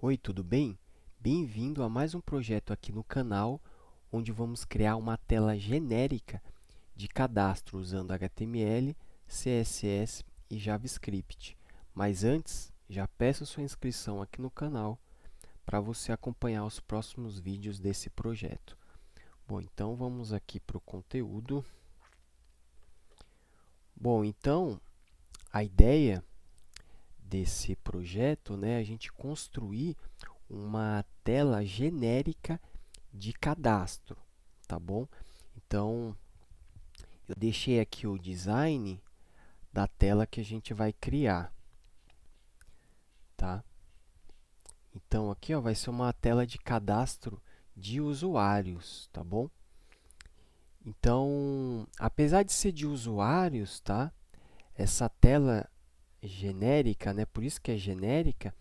Oi, tudo bem? Bem-vindo a mais um projeto aqui no canal, onde vamos criar uma tela genérica de cadastro usando HTML, CSS e JavaScript. Mas antes, já peço sua inscrição aqui no canal para você acompanhar os próximos vídeos desse projeto. Bom, então vamos aqui para o conteúdo. Bom, então a ideia desse projeto, né, é a gente construir uma tela genérica de cadastro, tá bom? Então, eu deixei aqui o design da tela que a gente vai criar, tá? Então, aqui ó, vai ser uma tela de cadastro de usuários, tá bom? Então, apesar de ser de usuários, tá? Essa tela genérica, né? Por isso que é genérica,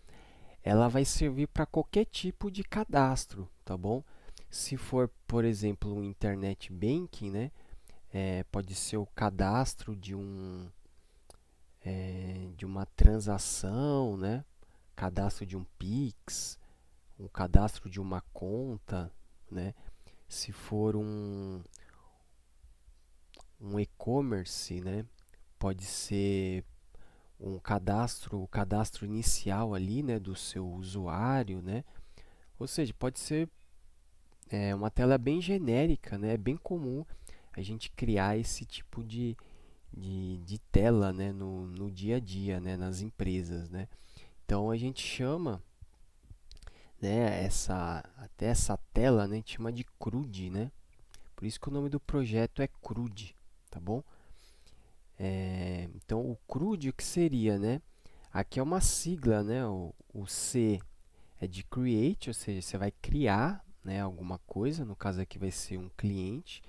ela vai servir para qualquer tipo de cadastro, tá bom? Se for, por exemplo, um internet banking, né? Pode ser o cadastro de uma transação, né? Cadastro de um Pix, um cadastro de uma conta, né? Se for um e-commerce, né? Pode ser o cadastro inicial ali, né? Do seu usuário, né? Ou seja, pode ser uma tela bem genérica, né? É bem comum a gente criar esse tipo de tela, né, no dia a dia, né, nas empresas, né. Então a gente chama, né, até essa tela, né, a gente chama de CRUD, né. Por isso que o nome do projeto é CRUD, tá bom? Então o CRUD o que seria, né? Aqui é uma sigla, né? O C é de Create, ou seja, você vai criar, né, alguma coisa. No caso aqui vai ser um cliente.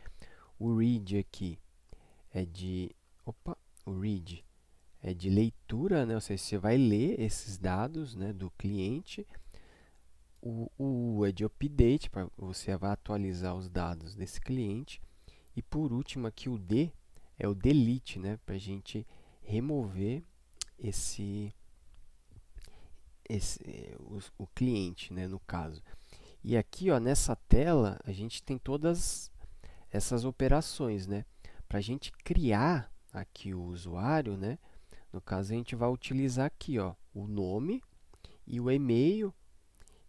O Read aqui é de, opa, o Read é de leitura, né? Ou seja, você vai ler esses dados, né, do cliente. O U é de update, para você vai atualizar os dados desse cliente. E por último aqui o D é o delete, né, para a gente remover esse, o cliente, né, no caso. E aqui, ó, nessa tela, a gente tem todas essas operações, né? Para a gente criar aqui o usuário, né? No caso, a gente vai utilizar aqui, ó, o nome e o e-mail,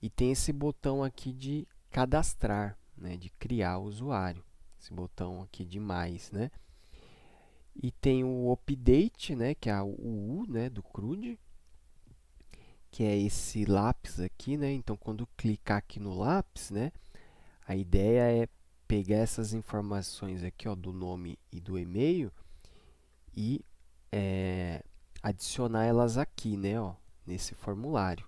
e tem esse botão aqui de cadastrar, né, de criar o usuário. Esse botão aqui de mais, né? E tem o update, né, que é o U, né, do CRUD, que é esse lápis aqui, né? Então, quando clicar aqui no lápis, né, a ideia é pegar essas informações aqui, ó, do nome e do e-mail e adicionar elas aqui, né, ó, nesse formulário,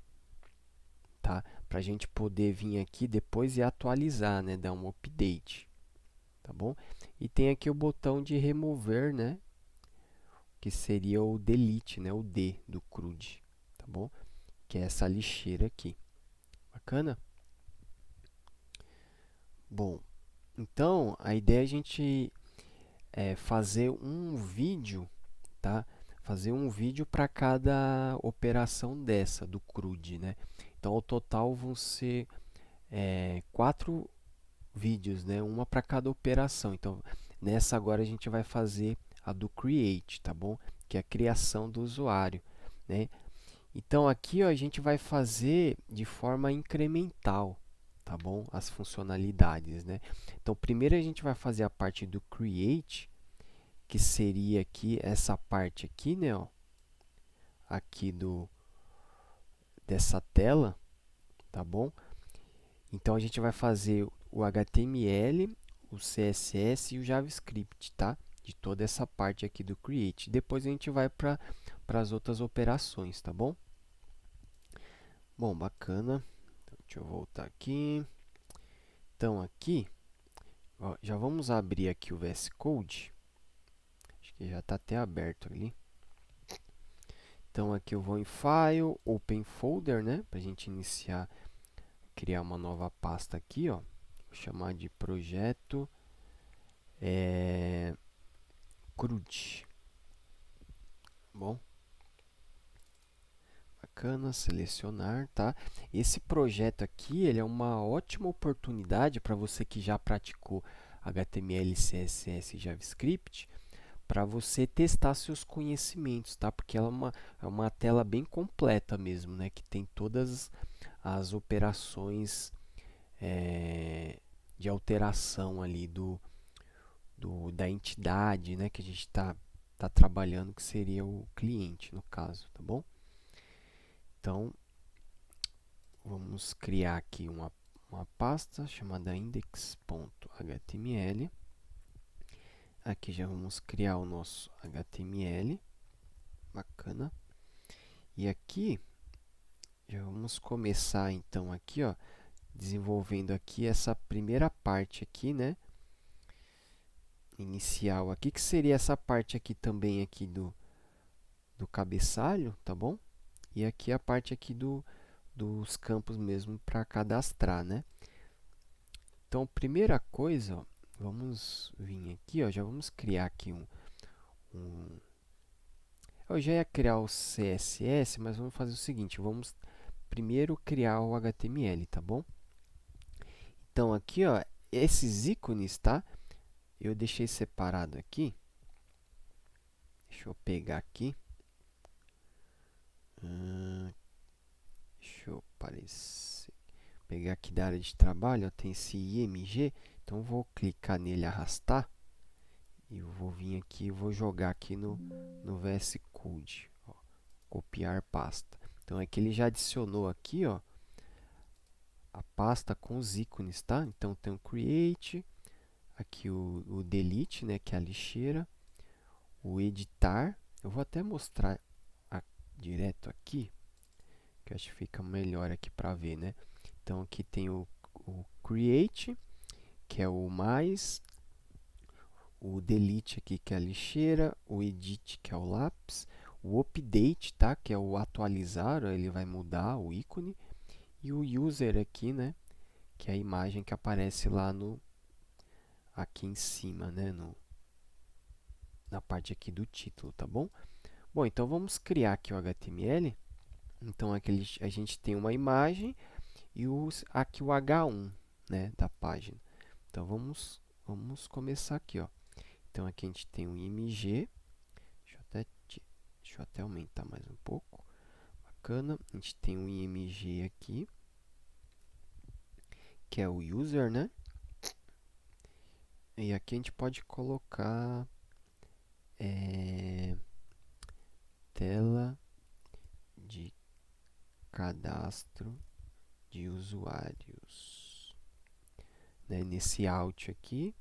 tá? Para a gente poder vir aqui depois e atualizar, né, dar um update, tá bom? E tem aqui o botão de remover, né, que seria o delete, né, o D do CRUD, tá bom? Que é essa lixeira aqui. Bacana? Bom, então a ideia é a gente fazer um vídeo, tá? Fazer um vídeo para cada operação dessa do CRUD, né? Então, ao total vão ser 4 vídeos, né? Uma para cada operação. Então, nessa agora a gente vai fazer a do Create, tá bom? Que é a criação do usuário, né? Então, aqui ó, a gente vai fazer de forma incremental, tá bom? As funcionalidades, né? Então, primeiro a gente vai fazer a parte do Create, que seria aqui essa parte aqui, né, ó, aqui dessa tela, tá bom? Então a gente vai fazer o HTML, o CSS e o JavaScript, tá? De toda essa parte aqui do Create. Depois a gente vai para as outras operações, tá bom? Bom, bacana. Então, deixa eu voltar aqui. Então aqui, ó, já vamos abrir aqui o VS Code. Acho que já está até aberto ali. Então aqui eu vou em File, Open Folder, né? Para a gente iniciar, criar uma nova pasta aqui, ó. Vou chamar de projeto CRUD. Bom, bacana, selecionar, tá? Esse projeto aqui, ele é uma ótima oportunidade para você que já praticou HTML, CSS e JavaScript, para você testar seus conhecimentos, tá? Porque ela é uma tela bem completa mesmo, né? Que tem todas as operações de alteração ali da entidade, né? Que a gente tá trabalhando, que seria o cliente, no caso, tá bom? Então, vamos criar aqui uma pasta chamada index.html. Aqui já vamos criar o nosso HTML. Bacana. E aqui, já vamos começar então aqui, ó, desenvolvendo aqui essa primeira parte aqui, né? Inicial aqui, que seria essa parte aqui também aqui do cabeçalho, tá bom? E aqui a parte aqui dos campos mesmo para cadastrar, né? Então, primeira coisa, ó, vamos vir aqui, ó, já vamos criar aqui eu já ia criar o CSS, mas vamos fazer o seguinte, vamos primeiro criar o HTML, tá bom? Então, aqui, ó, esses ícones, tá? Eu deixei separado aqui. Deixa eu pegar aqui. Deixa eu aparecer. Pegar aqui da área de trabalho, ó, tem esse IMG. Então, vou clicar nele, arrastar. E eu vou vir aqui e vou jogar aqui no VS Code. Ó, copiar pasta. Então, aqui ele já adicionou aqui, ó, a pasta com os ícones, tá? Então, tem o Create, aqui o Delete, né, que é a lixeira, o Editar. Eu vou até mostrar direto aqui, que eu acho que fica melhor aqui para ver, né? Então, aqui tem o Create, que é o mais, o Delete aqui, que é a lixeira, o Edit, que é o lápis, o Update, tá? Que é o atualizar, ó, ele vai mudar o ícone, e o User aqui, né? Que é a imagem que aparece lá aqui em cima, né? Na parte aqui do título, tá bom? Bom, então vamos criar aqui o HTML. Então aqui a gente tem uma imagem e aqui o H1, né, da página. Então vamos começar aqui, ó. Então aqui a gente tem o IMG. Deixa eu até aumentar mais um pouco. Bacana. A gente tem o IMG aqui, que é o user, né? E aqui a gente pode colocar tela de cadastro de usuários, né? Nesse out aqui.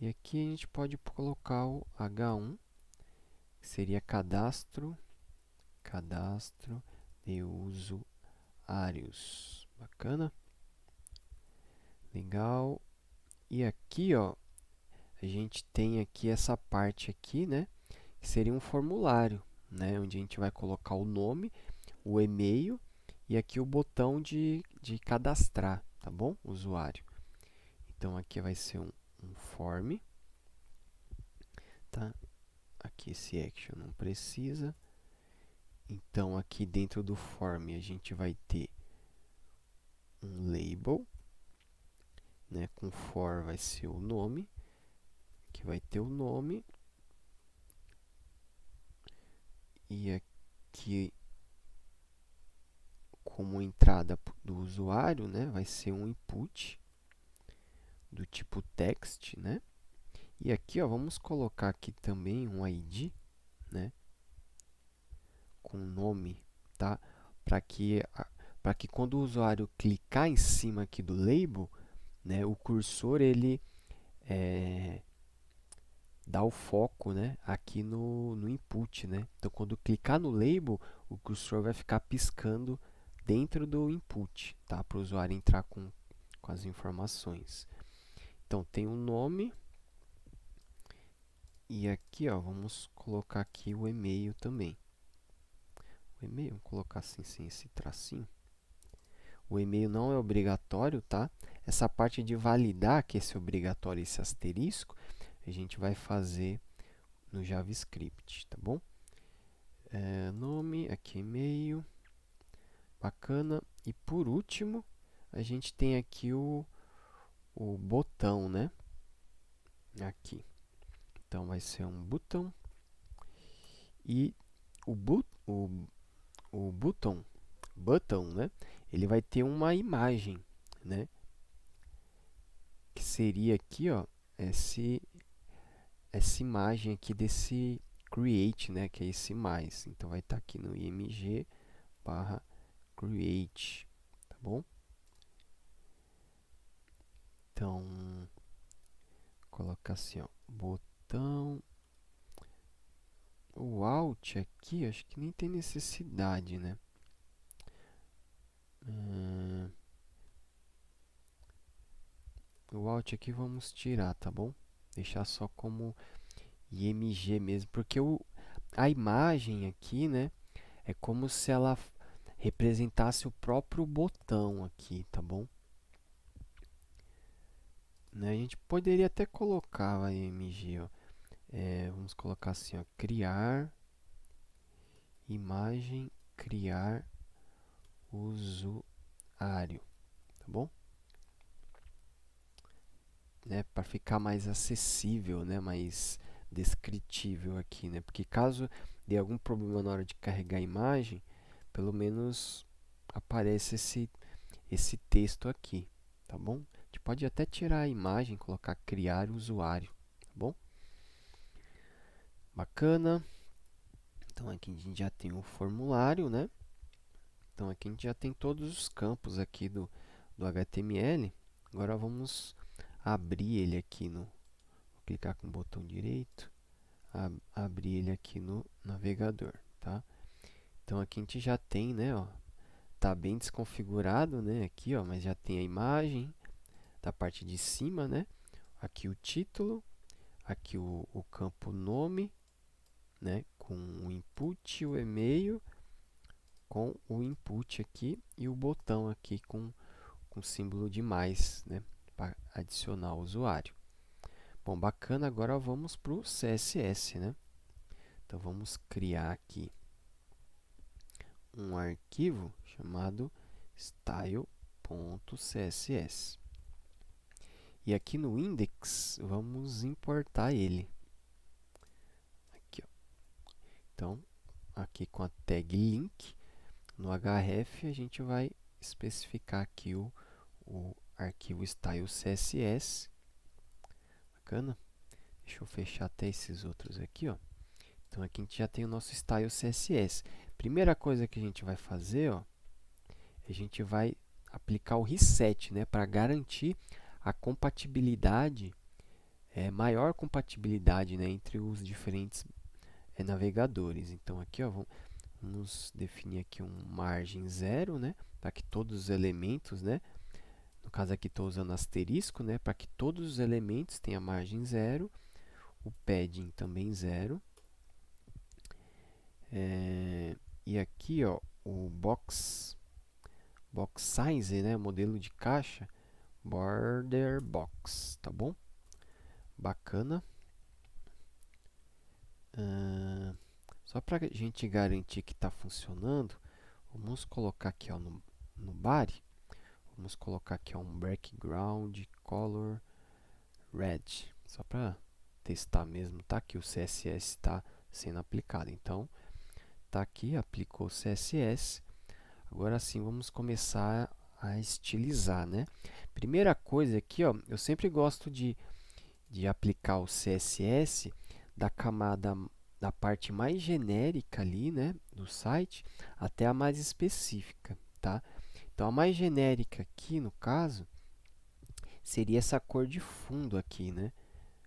E aqui a gente pode colocar o H1, que seria cadastro de usuários. Bacana? Legal. E aqui, ó, a gente tem aqui essa parte aqui, né? Que seria um formulário, né? Onde a gente vai colocar o nome, o e-mail e aqui o botão de cadastrar, tá bom? Usuário. Então, aqui vai ser um form, tá? Aqui esse action não precisa. Então, aqui dentro do form a gente vai ter um label, né? Com for vai ser o nome, que vai ter o nome. E aqui, como entrada do usuário, né? Vai ser um input do tipo text, né? E aqui, ó, vamos colocar aqui também um ID, né? Com nome, tá? Para que quando o usuário clicar em cima aqui do label, né, o cursor ele dá o foco, né, aqui no input, né? Então, quando clicar no label, o cursor vai ficar piscando dentro do input, tá? Para o usuário entrar com as informações. Então, tem um nome. E aqui, ó, vamos colocar aqui o e-mail também. O e-mail, vamos colocar assim, sem esse tracinho. O e-mail não é obrigatório, tá? Essa parte de validar que esse é obrigatório, esse asterisco, a gente vai fazer no JavaScript, tá bom? Nome, aqui e-mail. Bacana. E por último, a gente tem aqui o botão, né? Aqui. Então, vai ser um botão. E o button, né? Ele vai ter uma imagem, né? Que seria aqui, ó, essa imagem aqui desse create, né? Que é esse mais. Então, vai estar aqui no img barra create, tá bom? Então, colocar assim, ó, botão. O Alt aqui, acho que nem tem necessidade, né? O Alt aqui vamos tirar, tá bom? Deixar só como img mesmo, porque a imagem aqui, né, é como se ela representasse o próprio botão aqui, tá bom? Né, a gente poderia até colocar a img, ó. Vamos colocar assim, ó, criar imagem, criar usuário, tá bom? Né, para ficar mais acessível, né, mais descritível aqui, né? Porque caso dê algum problema na hora de carregar a imagem, pelo menos aparece esse texto aqui, tá bom? A gente pode até tirar a imagem, colocar criar usuário, tá bom? Bacana. Então aqui a gente já tem o formulário, né? Então aqui a gente já tem todos os campos aqui do HTML. Agora vamos abrir ele aqui no... Vou clicar com o botão direito, abrir ele aqui no navegador, tá? Então aqui a gente já tem, né, ó, tá bem desconfigurado, né, aqui, ó, mas já tem a imagem da parte de cima, né? Aqui o título, aqui o campo nome, né, com o input, o e-mail, com o input aqui e o botão aqui com símbolo de mais, né, para adicionar o usuário. Bom, bacana, agora vamos para o CSS, né? Então, vamos criar aqui um arquivo chamado style.css. E aqui no index, vamos importar ele. Aqui, ó. Então, aqui com a tag link, no href, a gente vai especificar aqui o arquivo style.css. Bacana? Deixa eu fechar até esses outros aqui, ó. Então, aqui a gente já tem o nosso style CSS. Primeira coisa que a gente vai fazer, ó, a gente vai aplicar o reset, né, para garantir a compatibilidade, maior compatibilidade, né, entre os diferentes navegadores. Então, aqui, ó, vamos definir aqui um margem 0, né, para que todos os elementos, né, no caso aqui estou usando asterisco, né, para que todos os elementos tenham margem 0, o padding também 0. E aqui, ó, o box size, né, modelo de caixa, border box, tá bom? Bacana. Só para a gente garantir que está funcionando, vamos colocar aqui, ó, no body, vamos colocar aqui, ó, um background color red, só para testar mesmo, tá? Que o CSS está sendo aplicado. Então, tá aqui, aplicou o CSS. Agora sim, vamos começar a estilizar, né? Primeira coisa aqui, ó, eu sempre gosto de aplicar o CSS da camada, da parte mais genérica ali, né, do site, até a mais específica, tá? Então, a mais genérica aqui, no caso, seria essa cor de fundo aqui, né,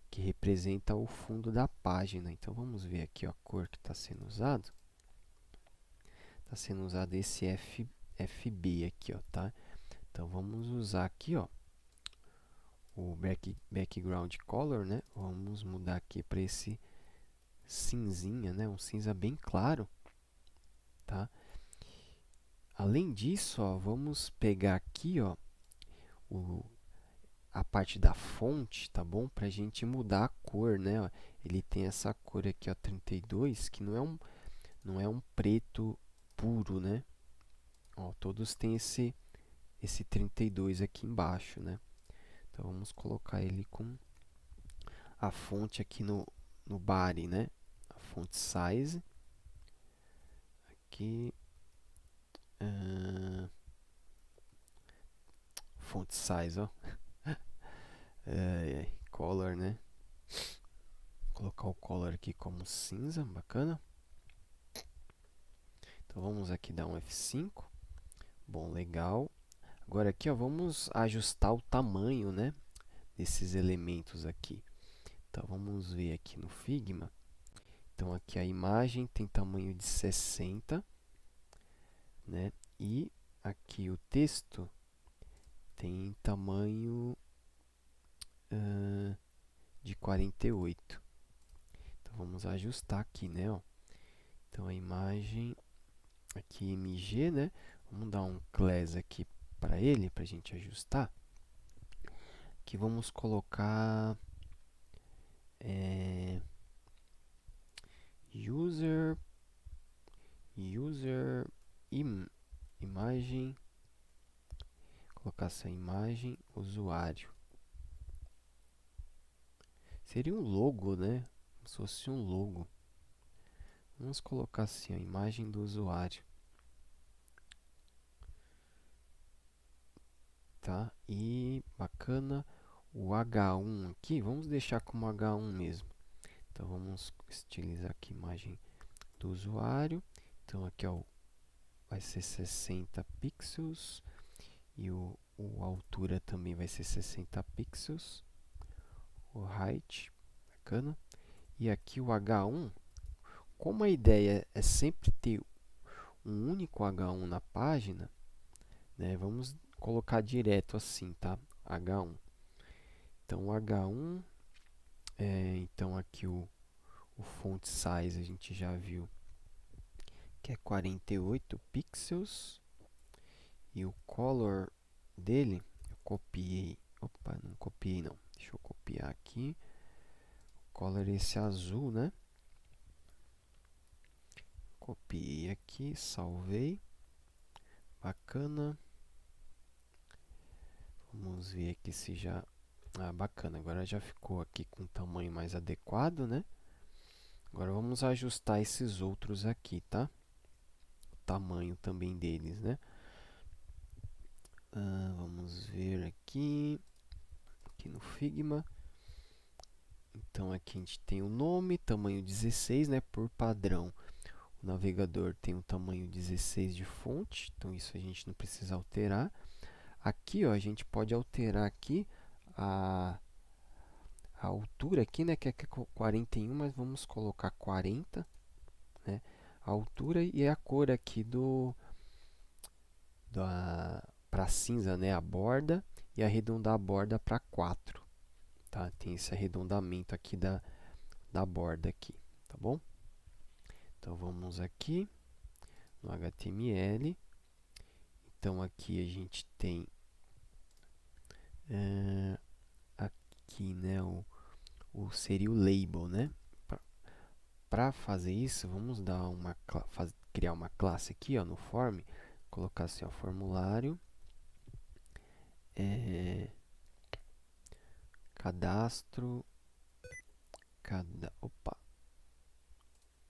que representa o fundo da página. Então, vamos ver aqui, ó, a cor que está sendo usado. Está sendo usado esse FB aqui, ó, tá? Então, vamos usar aqui, ó, o background color, né? Vamos mudar aqui para esse cinzinha, né? Um cinza bem claro, tá? Além disso, ó, vamos pegar aqui, ó, a parte da fonte, tá bom? Para a gente mudar a cor, né? Ó, ele tem essa cor aqui, ó, 32, que não é um preto puro, né? Ó, todos têm esse 32 aqui embaixo, né? Então vamos colocar ele com a fonte aqui no body, né? A font size. Aqui. Font size, ó. Color, né? Vou colocar o color aqui como cinza, bacana. Então vamos aqui dar um F5. Bom, legal. Agora aqui, ó, vamos ajustar o tamanho, né, desses elementos aqui. Então vamos ver aqui no Figma. Então aqui a imagem tem tamanho de 60, né? E aqui o texto tem tamanho de 48. Então vamos ajustar aqui, né? Ó. Então a imagem aqui MG, né? Vamos dar um class aqui para ele, para a gente ajustar. Aqui vamos colocar user imagem, colocar essa imagem usuário. Seria um logo, né? Como se fosse um logo. Vamos colocar assim, a imagem do usuário. Tá? E bacana, o H1 aqui, vamos deixar como H1 mesmo. Então vamos estilizar aqui a imagem do usuário. Então aqui ó, vai ser 60 pixels e a altura também vai ser 60 pixels. O height, bacana. E aqui o H1, como a ideia é sempre ter um único H1 na página, né, vamos colocar direto assim, tá? H1. Então o H1, então aqui o font size a gente já viu que é 48 pixels. E o color dele, eu copiei. Opa, não copiei não. Deixa eu copiar aqui. O color é esse azul, né? Copiei aqui, salvei. Bacana. Vamos ver aqui se já... Ah, bacana. Agora já ficou aqui com um tamanho mais adequado, né? Agora vamos ajustar esses outros aqui, tá? O tamanho também deles, né? Vamos ver aqui no Figma. Então aqui a gente tem o nome, tamanho 16, né? Por padrão, o navegador tem um tamanho 16 de fonte, então isso a gente não precisa alterar. Aqui, ó, a gente pode alterar aqui a altura aqui, né? Que é 41, mas vamos colocar 40, né? A altura e a cor aqui para cinza, né? A borda e arredondar a borda para 4, tá? Tem esse arredondamento aqui da borda aqui, tá bom? Então vamos aqui no HTML. Então aqui a gente tem aqui, né, seria o label, né? Para fazer isso, vamos dar criar uma classe aqui, ó, no form, colocar assim, ó, formulário, cadastro,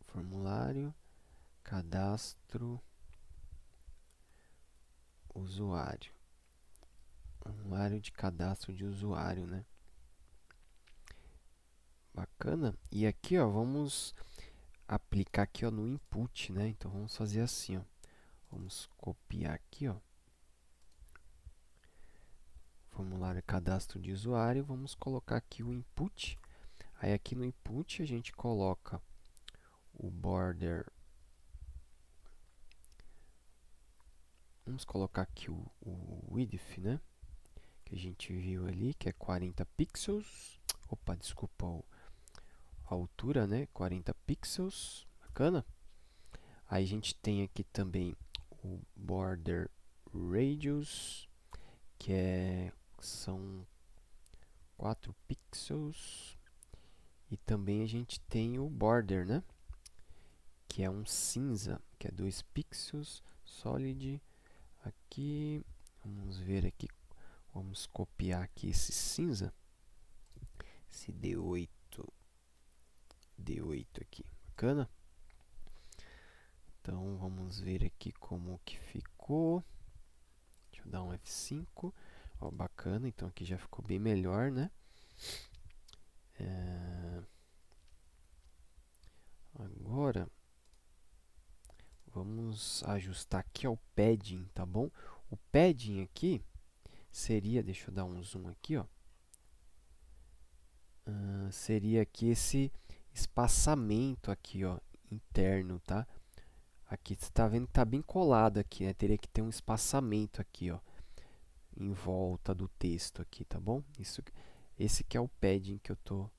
formulário, cadastro, usuário, formulário de cadastro de usuário, né? Bacana. E aqui, ó, vamos aplicar aqui, ó, no input, né? Então vamos fazer assim, ó. Vamos copiar aqui, ó. Formulário cadastro de usuário, vamos colocar aqui o input. Aí aqui no input a gente coloca o border. Vamos colocar aqui o width, né? Que a gente viu ali, que é 40 pixels. Opa, desculpa, a altura, né? 40 pixels. Bacana. Aí a gente tem aqui também o border radius, que são 4 pixels. E também a gente tem o border, né? Que é um cinza, que é 2 pixels, solid, aqui. Vamos ver aqui. Vamos copiar aqui esse cinza. Esse D8 aqui. Bacana? Então, vamos ver aqui como que ficou. Deixa eu dar um F5. Ó, bacana, então aqui já ficou bem melhor, né? Agora, vamos ajustar aqui ao padding, tá bom? O padding aqui seria, deixa eu dar um zoom aqui, ó. Seria aqui esse espaçamento aqui, ó, interno, tá? Aqui você está vendo que está bem colado aqui, né? Teria que ter um espaçamento aqui, ó, em volta do texto aqui, tá bom? Esse que é o padding que eu tô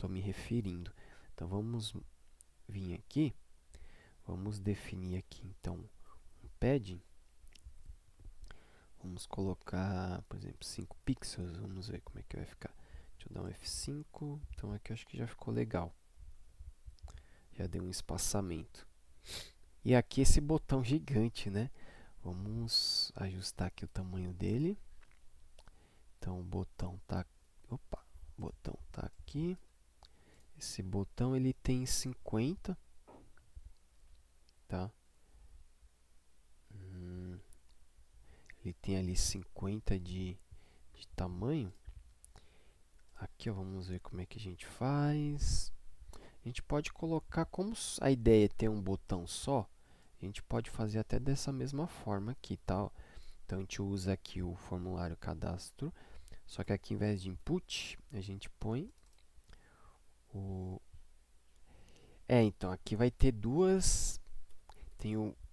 me referindo. Então vamos vir aqui, vamos definir aqui então um padding. Vamos colocar, por exemplo, 5 pixels. Vamos ver como é que vai ficar. Deixa eu dar um F5. Então aqui eu acho que já ficou legal. Já deu um espaçamento. E aqui esse botão gigante, né? Vamos ajustar aqui o tamanho dele. Então o botão tá, o botão tá aqui. Esse botão ele tem 50, tá? Ele tem ali 50 de tamanho. Aqui, ó, vamos ver como é que a gente faz. A gente pode colocar, como a ideia é ter um botão só, a gente pode fazer até dessa mesma forma aqui, tá? Então, a gente usa aqui o formulário cadastro, só que aqui, em vez de input, a gente põe o... então, aqui vai ter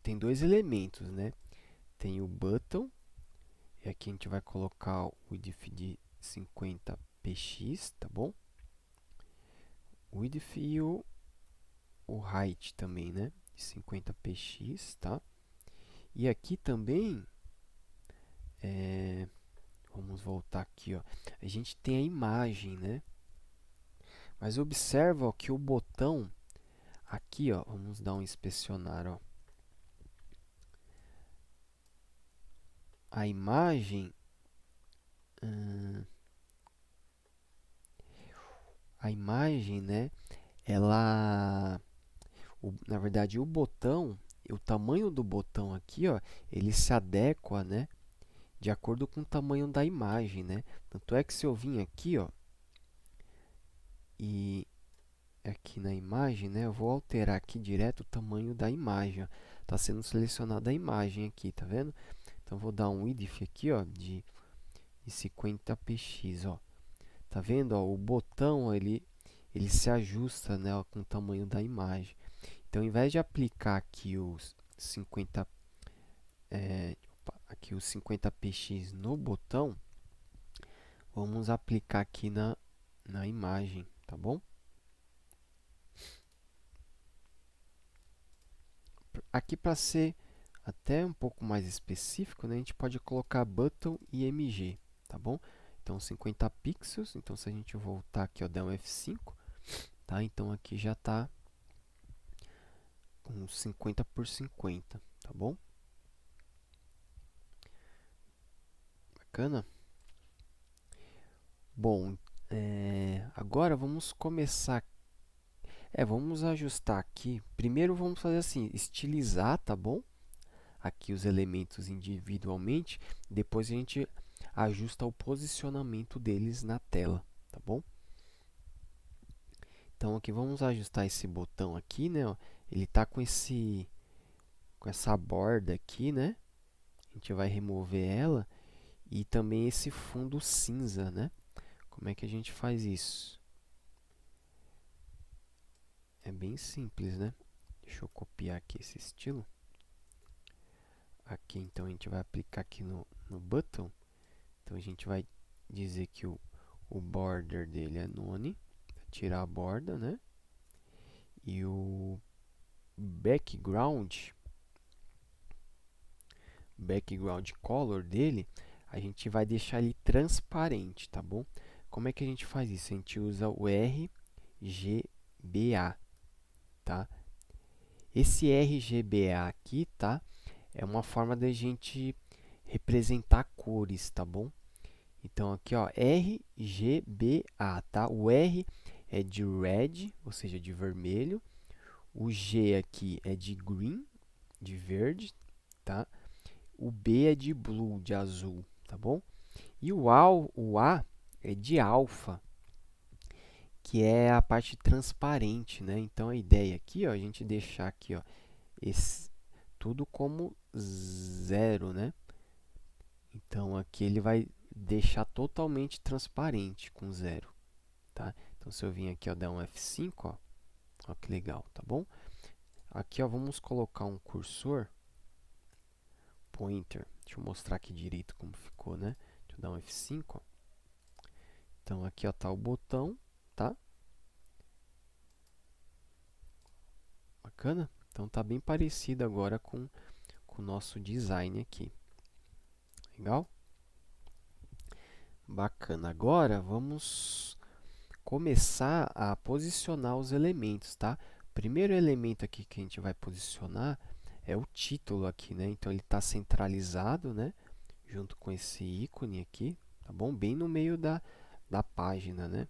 tem dois elementos, né? Tem o button, e aqui a gente vai colocar o width de 50px, tá bom? O width e o height também, né? De 50px, tá? E aqui também, vamos voltar aqui, ó. A gente tem a imagem, né? Mas observa, ó, que o botão aqui, ó, vamos dar um inspecionar, ó. A imagem, né? Na verdade, o botão, o tamanho do botão aqui, ó, ele se adequa, né? De acordo com o tamanho da imagem, né? Tanto é que se eu vim aqui, ó, e aqui na imagem, né, eu vou alterar aqui direto o tamanho da imagem. Está sendo selecionada a imagem aqui, tá vendo? Então, vou dar um width aqui, ó, de 50px, ó. Tá vendo? Ó, o botão, ó, ele se ajusta, né, ó, com o tamanho da imagem. Então, ao invés de aplicar aqui os 50px no botão, vamos aplicar aqui na imagem, tá bom? Aqui, para ser até um pouco mais específico, né, a gente pode colocar button img, tá bom? Então, 50 pixels. Então, se a gente voltar aqui, ó, der um F5, tá? Então, aqui já está com 50 por 50, tá bom? Bacana? Bom, agora vamos começar. Vamos ajustar aqui. Primeiro, vamos fazer assim, estilizar, tá bom? Aqui os elementos individualmente. Depois a gente ajusta o posicionamento deles na tela, tá bom? Então aqui vamos ajustar esse botão aqui, né? Ó. Ele tá com essa borda aqui, né? A gente vai remover ela e também esse fundo cinza, né? Como é que a gente faz isso? É bem simples, né? Deixa eu copiar aqui esse estilo. Aqui, então, a gente vai aplicar aqui no button. Então, a gente vai dizer que o border dele é none, tirar a borda, né? E o background color dele, a gente vai deixar ele transparente, tá bom? Como é que a gente faz isso? A gente usa o RGBA, tá? Esse RGBA aqui, tá? É uma forma da gente representar cores, tá bom? Então aqui, ó, RGBA, tá? O R é de red, ou seja, de vermelho. O G aqui é de green, de verde, tá? O B é de blue, de azul, tá bom? E o A é de alfa, que é a parte transparente, né? Então a ideia aqui, ó, a gente deixar aqui, ó, tudo como zero, né? Então aqui ele vai deixar totalmente transparente com zero, tá? Então se eu vim aqui, ó, dar um F5, ó que legal, tá bom? Aqui, ó, vamos colocar um cursor, pointer. Deixa eu mostrar aqui direito como ficou, né? Deixa eu dar um F5, ó. Então aqui, ó, tá o botão, tá? Bacana? Então tá bem parecido agora com o nosso design aqui. Legal? Bacana. Agora vamos começar a posicionar os elementos, tá? O primeiro elemento aqui que a gente vai posicionar é o título aqui, né? Então ele está centralizado, né? Junto com esse ícone aqui, tá bom? Bem no meio da página, né?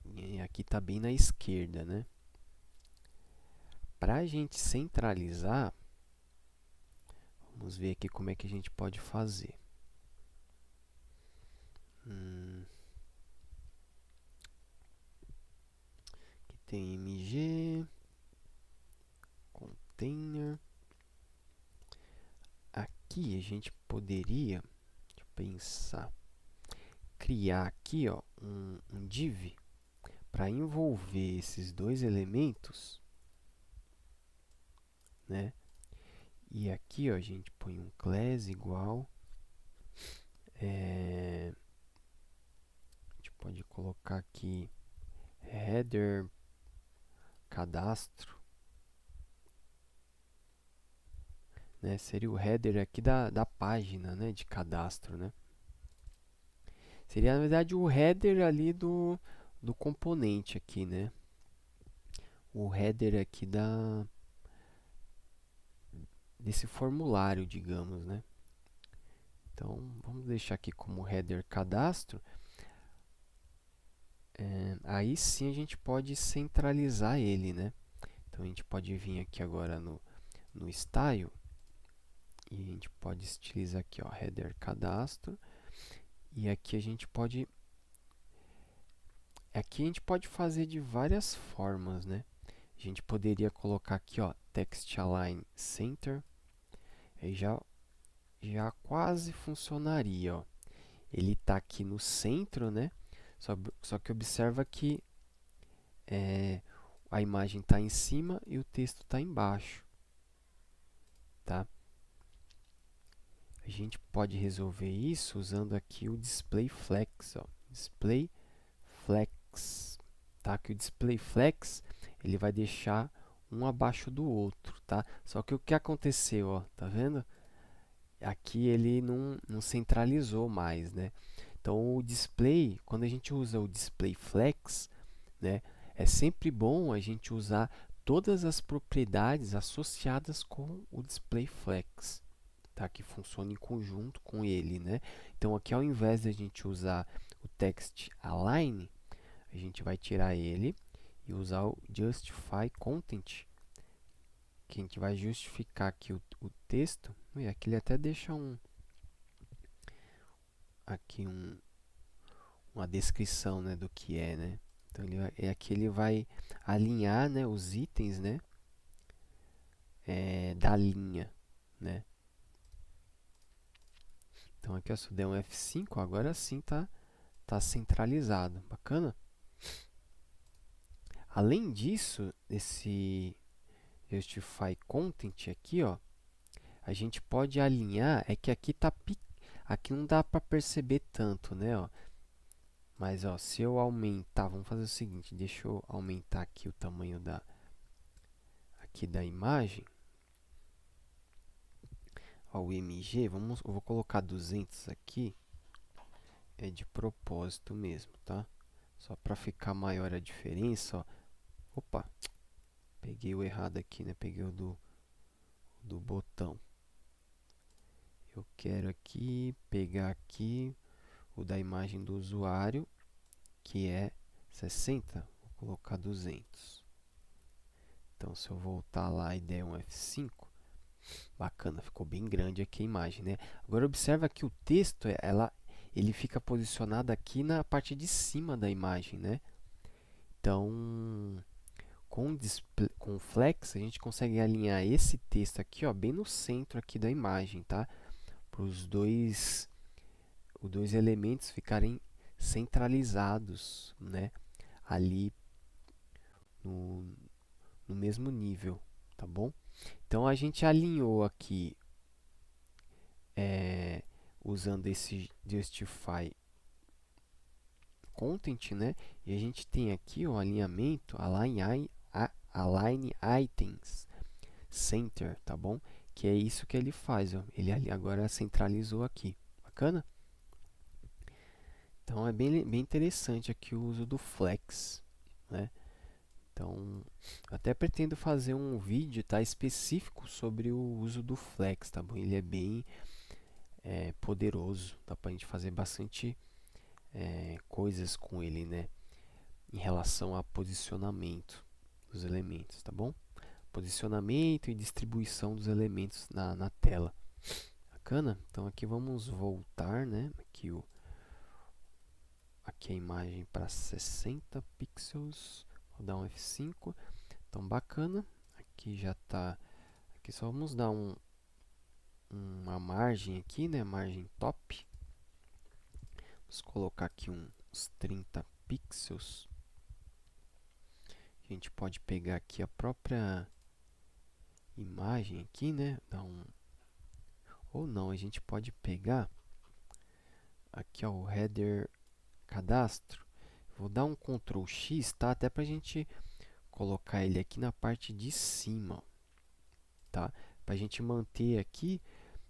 E aqui está bem na esquerda, né? Para a gente centralizar, vamos ver aqui como é que a gente pode fazer. Aqui tem MG, container. Aqui a gente poderia, deixa eu pensar, criar aqui, ó, um div para envolver esses dois elementos, né? E aqui, ó, a gente põe um class igual, a gente pode colocar aqui header cadastro, né? Seria o header aqui da página, né? De cadastro, né? Seria, na verdade, o header ali do componente aqui, né? O header aqui desse formulário, digamos, né? Então, vamos deixar aqui como header cadastro. Aí sim a gente pode centralizar ele, né? Então, a gente pode vir aqui agora no style e a gente pode estilizar aqui, ó, header cadastro. E aqui a gente pode fazer de várias formas, né? A gente poderia colocar aqui, ó, text align center. Aí já quase funcionaria, ó. Ele está aqui no centro, né? Só que observa que a imagem está em cima e o texto está embaixo, tá? A gente pode resolver isso usando aqui o display flex, ó. Display flex, tá? Que o display flex ele vai deixar um abaixo do outro, tá? Só que o que aconteceu, ó, tá vendo? Aqui ele não centralizou mais, né? Então o display, quando a gente usa o display flex, né, é sempre bom a gente usar todas as propriedades associadas com o display flex, tá? Que funciona em conjunto com ele, né? Então aqui ao invés de a gente usar o text align, a gente vai tirar ele e usar o justify content, que a gente vai justificar aqui o texto. E aqui ele até deixa aqui uma descrição, né, do que é, né? Então aqui ele vai alinhar, né, os itens, né, da linha, né? Então aqui, ó, se eu der um F5, agora sim tá centralizado. Bacana? Além disso, esse justify content aqui, ó, a gente pode alinhar, é que aqui não dá para perceber tanto, né, ó. Mas ó, se eu aumentar, vamos fazer o seguinte, deixa eu aumentar aqui o tamanho aqui da imagem. Ó, o MG, eu vou colocar 200 aqui, é de propósito mesmo, tá? Só para ficar maior a diferença, ó. Opa, peguei o errado aqui, né? Peguei o do botão. Eu quero aqui pegar aqui o da imagem do usuário, que é 60, vou colocar 200. Então, se eu voltar lá e der um F5, bacana, ficou bem grande aqui a imagem, né? Agora, observa que o texto, ele fica posicionado aqui na parte de cima da imagem, né? Então, com o Flex, a gente consegue alinhar esse texto aqui, ó, bem no centro aqui da imagem, tá? Para os dois elementos ficarem centralizados, né? Ali no, no mesmo nível, tá bom? Então, a gente alinhou aqui usando esse Justify Content, né? E a gente tem aqui o alinhamento Align Items Center, tá bom? Que é isso que ele faz, ó. Ele agora centralizou aqui. Bacana? Então, é bem interessante aqui o uso do Flex, né? Então, até pretendo fazer um vídeo, tá, específico sobre o uso do Flex, tá bom? Ele é bem poderoso, dá pra gente fazer bastante coisas com ele, né? Em relação a posicionamento dos elementos, tá bom? Posicionamento e distribuição dos elementos na tela. Bacana? Então, aqui vamos voltar, né? Aqui a imagem para 60 pixels. Vou dar um F5. Então, bacana. Aqui já está. Aqui só vamos dar uma margem aqui, né? Margem top. Vamos colocar aqui uns 30 pixels. A gente pode pegar aqui a própria imagem aqui, né? Ou não, a gente pode pegar aqui, ó, o header cadastro. Vou dar um Ctrl X, tá? Até para a gente colocar ele aqui na parte de cima, tá? Para a gente manter aqui,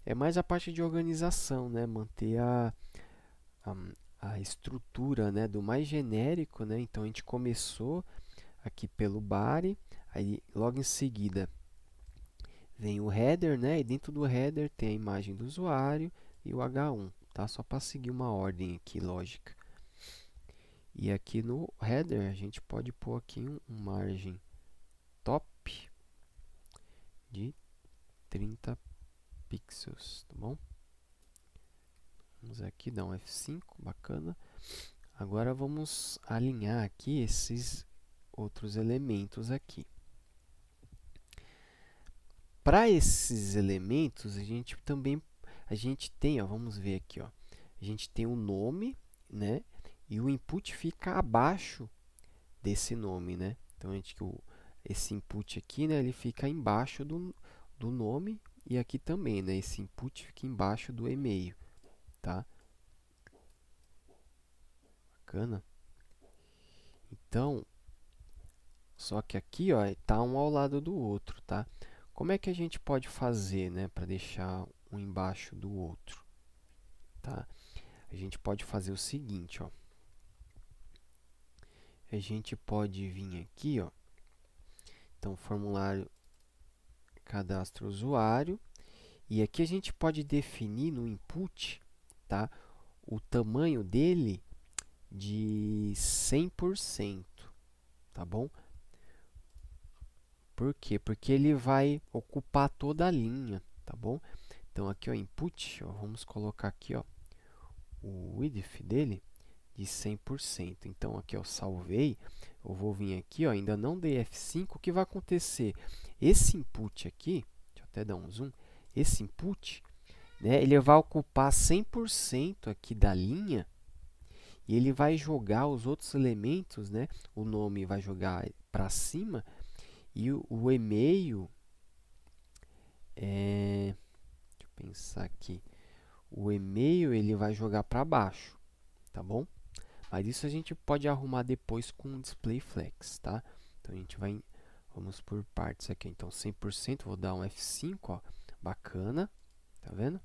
é mais a parte de organização, né? Manter a estrutura, né? Do mais genérico, né? Então, a gente começou aqui pelo body, aí logo em seguida vem o header, né? E dentro do header tem a imagem do usuário e o H1, tá? Só para seguir uma ordem aqui lógica. E aqui no header a gente pode pôr aqui um margem top de 30 pixels, tá bom? Vamos aqui dar um F5, bacana. Agora vamos alinhar aqui esses outros elementos aqui. Para esses elementos, a gente tem, ó, vamos ver aqui, ó, a gente tem o nome, né? E o input fica abaixo desse nome, né? Então, esse input aqui, né, ele fica embaixo do nome e aqui também, né? Esse input fica embaixo do e-mail, tá? Bacana. Então, só que aqui, ó, tá um ao lado do outro, tá? Como é que a gente pode fazer, né, para deixar um embaixo do outro, tá? A gente pode fazer o seguinte, ó. A gente pode vir aqui, ó. Então, formulário cadastro usuário. E aqui a gente pode definir no input, tá? O tamanho dele de 100%, tá bom? Por quê? Porque ele vai ocupar toda a linha, tá bom? Então, aqui, ó, input, ó, vamos colocar aqui, ó, o width dele de 100%. Então, aqui eu salvei, eu vou vir aqui, ó, ainda não dei F5, o que vai acontecer? Esse input aqui, deixa eu até dar um zoom, esse input, né, ele vai ocupar 100% aqui da linha e ele vai jogar os outros elementos, né, o nome vai jogar para cima e o e-mail, deixa eu pensar aqui, o e-mail ele vai jogar para baixo, tá bom? Mas isso a gente pode arrumar depois com o Display Flex, tá? Então, vamos por partes aqui. Então, 100%, vou dar um F5, ó, bacana, tá vendo?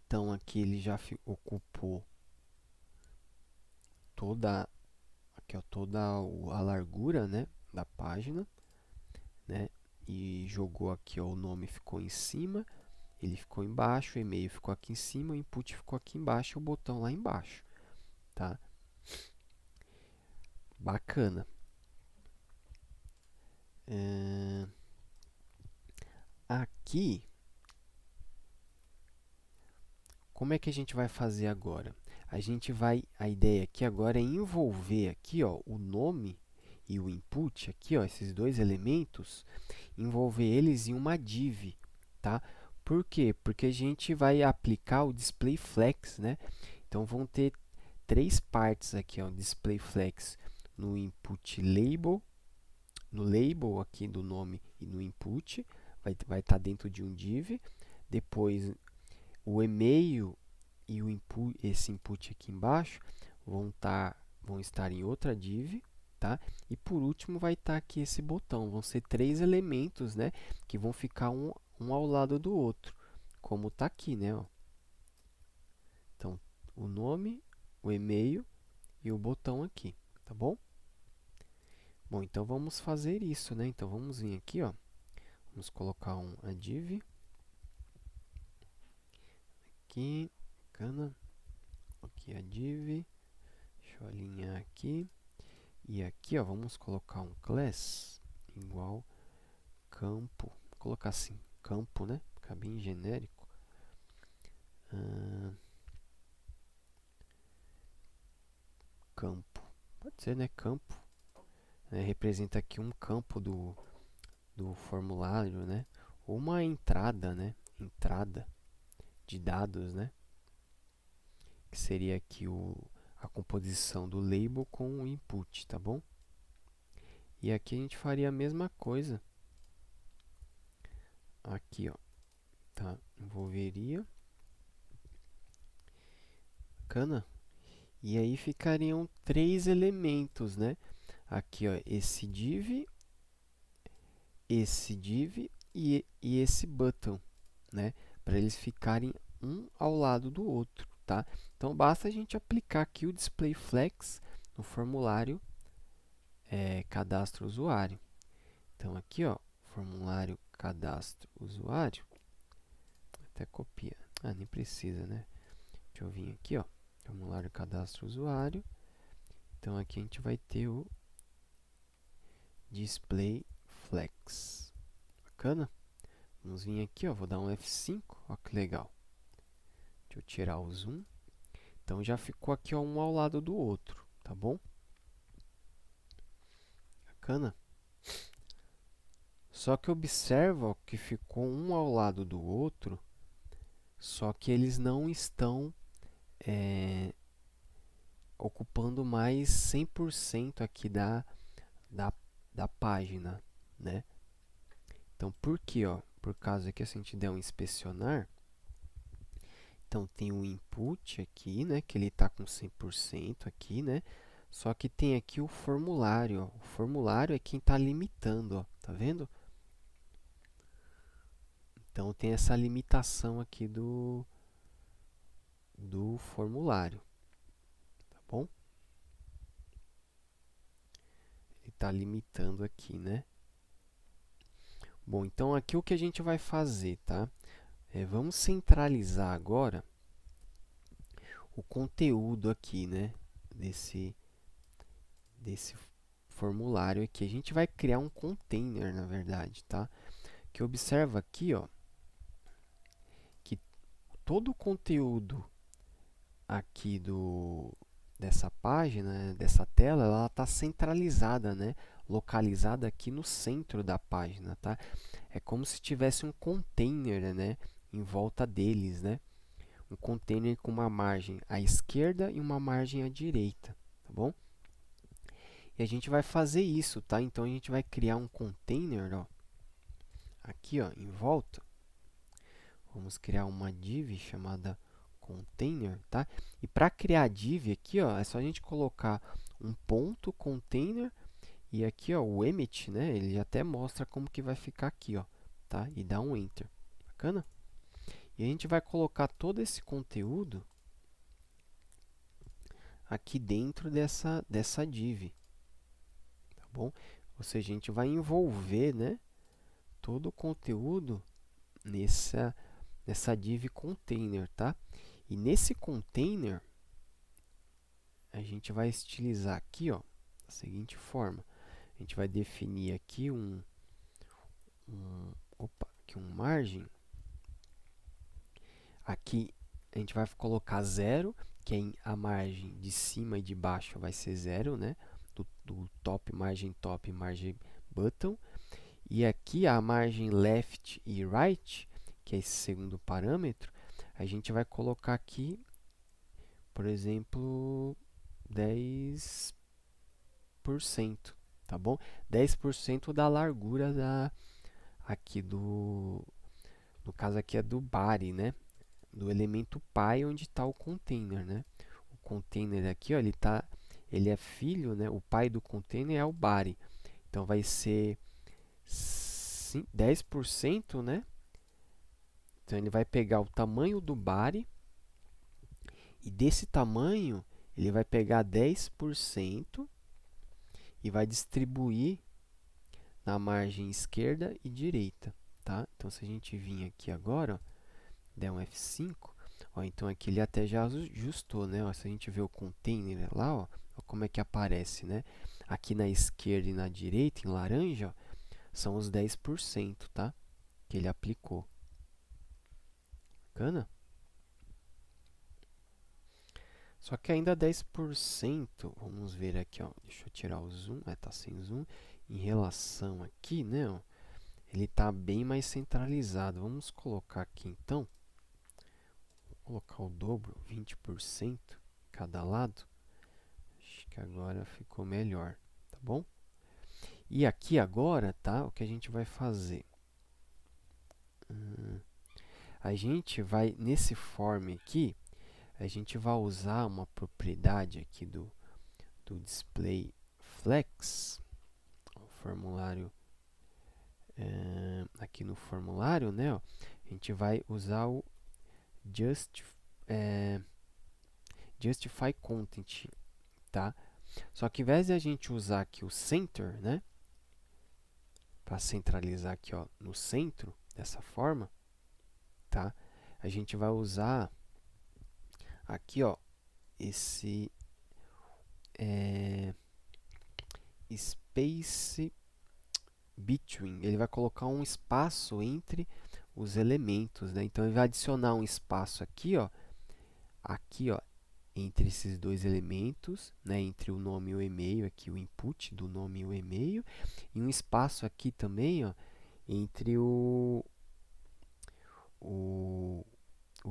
Então, aqui ele já ocupou toda a largura, né, da página, né? E jogou aqui, ó, o nome ficou em cima ele ficou embaixo, o e-mail ficou aqui em cima, o input ficou aqui embaixo e o botão lá embaixo, tá? Bacana. Aqui, como é que a gente vai fazer agora? A ideia aqui agora é envolver aqui, ó, o nome e o input, aqui, ó, esses dois elementos, envolver eles em uma div, tá? Por quê? Porque a gente vai aplicar o display flex, né? Então, vão ter três partes aqui, ó, display flex no input label, no label aqui do nome e no input, vai estar dentro de um div. Depois, o e-mail e o input, esse input aqui embaixo vão estar em outra div, tá? E por último vai estar aqui esse botão. Vão ser três elementos, né, que vão ficar um ao lado do outro, como está aqui, né? Ó. Então, o nome, o e-mail e o botão aqui, tá bom? Bom, então vamos fazer isso, né? Então vamos vir aqui, ó. Vamos colocar a div aqui, bacana. Aqui a div. Deixa eu alinhar aqui. E aqui, ó, vamos colocar um class igual campo. Vou colocar assim, campo, né? Ficar bem genérico. Campo. Pode ser, né? Campo. Representa aqui um campo do formulário, né? Ou uma entrada, né? Entrada de dados, né? Que seria aqui a composição do label com o input, tá bom? E aqui a gente faria a mesma coisa. Aqui, ó, tá? Envolveria. Bacana. E aí ficariam três elementos, né? Aqui, ó, esse div e esse button, né? Para eles ficarem um ao lado do outro, tá? Então, basta a gente aplicar aqui o display flex no formulário cadastro usuário. Então, aqui, ó, formulário cadastro usuário. Até copia. Ah, nem precisa, né? Deixa eu vir aqui, ó, formulário cadastro usuário. Então, aqui a gente vai ter o display flex. Bacana? Vamos vir aqui, ó, vou dar um F5, ó que legal. Deixa eu tirar o zoom. Então, já ficou aqui, ó, um ao lado do outro, tá bom? Bacana? Só que observa, ó, que ficou um ao lado do outro, só que eles não estão ocupando mais 100% aqui da página, né? Então, por quê? Ó? Por causa que se a gente der um inspecionar, então tem o input aqui, né? Que ele está com 100% aqui, né? Só que tem aqui o formulário, ó. O formulário é quem está limitando, ó. Tá vendo? Então, tem essa limitação aqui do formulário, tá bom? Ele está limitando aqui, né? Bom, então aqui o que a gente vai fazer, tá? Vamos centralizar agora o conteúdo aqui, né? Desse formulário aqui. A gente vai criar um container, na verdade, tá? Que observa aqui, ó, que todo o conteúdo aqui dessa página, né, dessa tela, ela está centralizada, né? Localizada aqui no centro da página, tá? É como se tivesse um container, né? Em volta deles, né? Um container com uma margem à esquerda e uma margem à direita, tá bom? E a gente vai fazer isso, tá? Então, a gente vai criar um container, ó, aqui, ó, em volta. Vamos criar uma div chamada container, tá? E para criar a div aqui, ó, é só a gente colocar um ponto container e aqui, ó, o emit, né? Ele até mostra como que vai ficar aqui, ó, tá? E dá um enter. Bacana? E a gente vai colocar todo esse conteúdo aqui dentro dessa div, tá bom? Ou seja, a gente vai envolver, né, todo o conteúdo nessa div container, tá? E nesse container, a gente vai estilizar aqui, ó, da seguinte forma. A gente vai definir aqui aqui um margem. Aqui a gente vai colocar 0, que é a margem de cima e de baixo vai ser 0, né? Do top, margem top e margem bottom. E aqui a margem left e right, que é esse segundo parâmetro, a gente vai colocar aqui, por exemplo, 10%, tá bom? 10% da largura aqui no caso aqui é do body, né? Do elemento pai onde está o container, né? O container aqui, ó, ele é filho, né? O pai do container é o body. Então vai ser 10%, né? Então ele vai pegar o tamanho do body e desse tamanho ele vai pegar 10% e vai distribuir na margem esquerda e direita, tá? Então se a gente vir aqui agora, ó, der um F5, ó, então aqui ele até já ajustou, né? Ó, se a gente ver o container lá, ó, como é que aparece, né? Aqui na esquerda e na direita, em laranja, ó, são os 10%, tá? Que ele aplicou. Bacana? Só que ainda 10%, vamos ver aqui, ó, deixa eu tirar o zoom, tá sem zoom, em relação aqui, né, ó, ele está bem mais centralizado. Vamos colocar aqui então, vou colocar o dobro, 20% cada lado, acho que agora ficou melhor, tá bom? E aqui agora, tá, o que a gente vai fazer? A gente vai, nesse form aqui, a gente vai usar uma propriedade aqui do display flex, o formulário, aqui no formulário, né, ó, a gente vai usar o justify content, tá? Só que ao invés de a gente usar aqui o center, né, para centralizar aqui, ó, no centro, dessa forma, tá? A gente vai usar aqui, ó, esse space between. Ele vai colocar um espaço entre os elementos, né? Então ele vai adicionar um espaço aqui, ó, entre esses dois elementos, né, entre o nome e o e-mail, aqui o input do nome e o e-mail, e um espaço aqui também, ó, entre o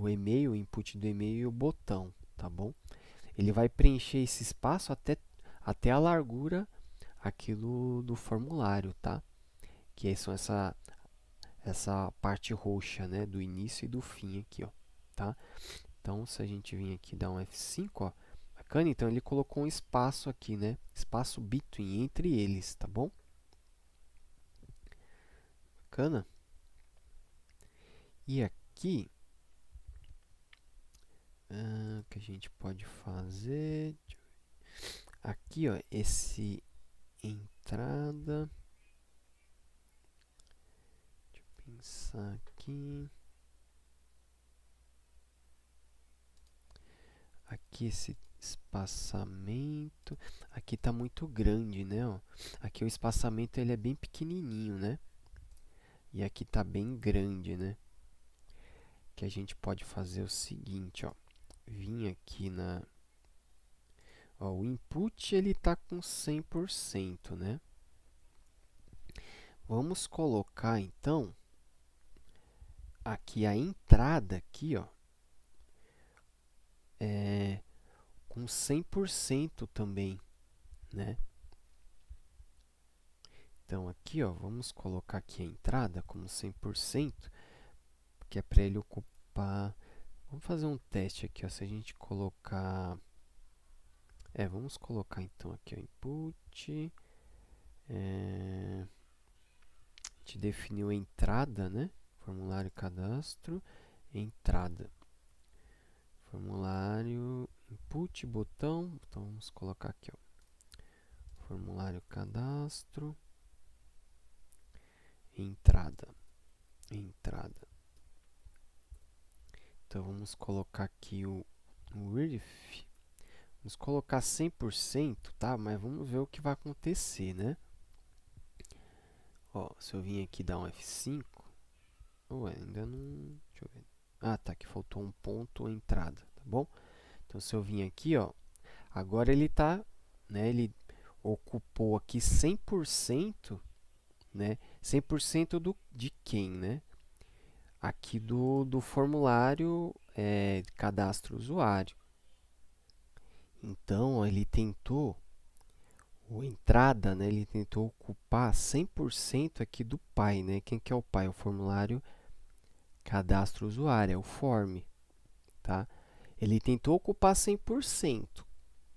e-mail, o input do e-mail e o botão, tá bom? Ele vai preencher esse espaço até a largura aqui do formulário, tá? Que são essa parte roxa, né, do início e do fim aqui, ó, tá? Então, se a gente vir aqui e dar um F5, ó, bacana, então ele colocou um espaço aqui, né? Espaço between, entre eles, tá bom? Bacana. E aqui, o que a gente pode fazer? Aqui, ó, esse entrada. Deixa eu pensar aqui. Aqui esse espaçamento. Aqui está muito grande, né? Ó. Aqui o espaçamento ele é bem pequenininho, né? E aqui está bem grande, né? Que a gente pode fazer o seguinte, ó. Vim aqui na... Ó, o input ele está com 100%, né? Vamos colocar, então, aqui a entrada, aqui, ó, com 100% também, né? Então, aqui, ó, vamos colocar aqui a entrada como 100%, que é para ele ocupar... Vamos fazer um teste aqui, ó, se a gente colocar... vamos colocar então aqui o input. A gente definiu a entrada, né? Formulário cadastro, entrada. Formulário, input, botão. Então, vamos colocar aqui, ó. Formulário cadastro, entrada. Entrada. Então vamos colocar aqui o Width. Vamos colocar 100%, tá? Mas vamos ver o que vai acontecer, né? Ó, se eu vim aqui dar um F5, ué, ainda não... Deixa eu ver. Ah, tá, que faltou um ponto entrada, tá bom? Então se eu vim aqui, ó, agora ele tá, né, ele ocupou aqui 100%, né? 100% de quem, né? Aqui do formulário de cadastro usuário. Então, ele tentou, o entrada, né, ele tentou ocupar 100% aqui do pai, né? Quem que é o pai? O formulário cadastro usuário, é o form, tá? Ele tentou ocupar 100%,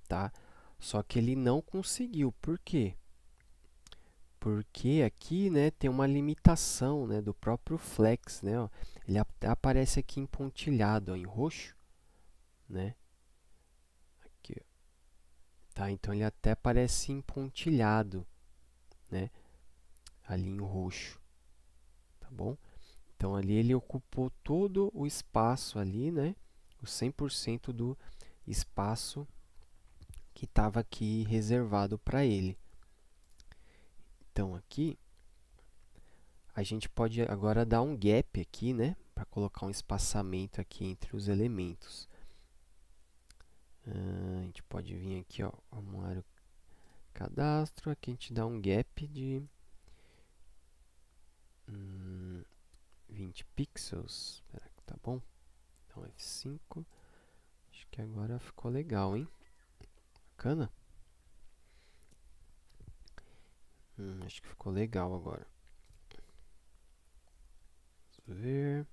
tá? Só que ele não conseguiu. Por quê? Porque aqui, né, tem uma limitação, né, do próprio flex, né? Ó. Ele aparece aqui em pontilhado, ó, em roxo, né? Aqui, ó. Tá? Então ele até aparece em pontilhado, né? Ali em roxo, tá bom? Então ali ele ocupou todo o espaço ali, né? O 100% do espaço que estava aqui reservado para ele. Então aqui a gente pode agora dar um gap aqui, né? Para colocar um espaçamento aqui entre os elementos. A gente pode vir aqui, ó, formulário cadastro, aqui a gente dá um gap de 20 pixels. Espera que tá bom. Então F5. Acho que agora ficou legal, hein? Bacana? Acho que ficou legal agora. Vamos ver.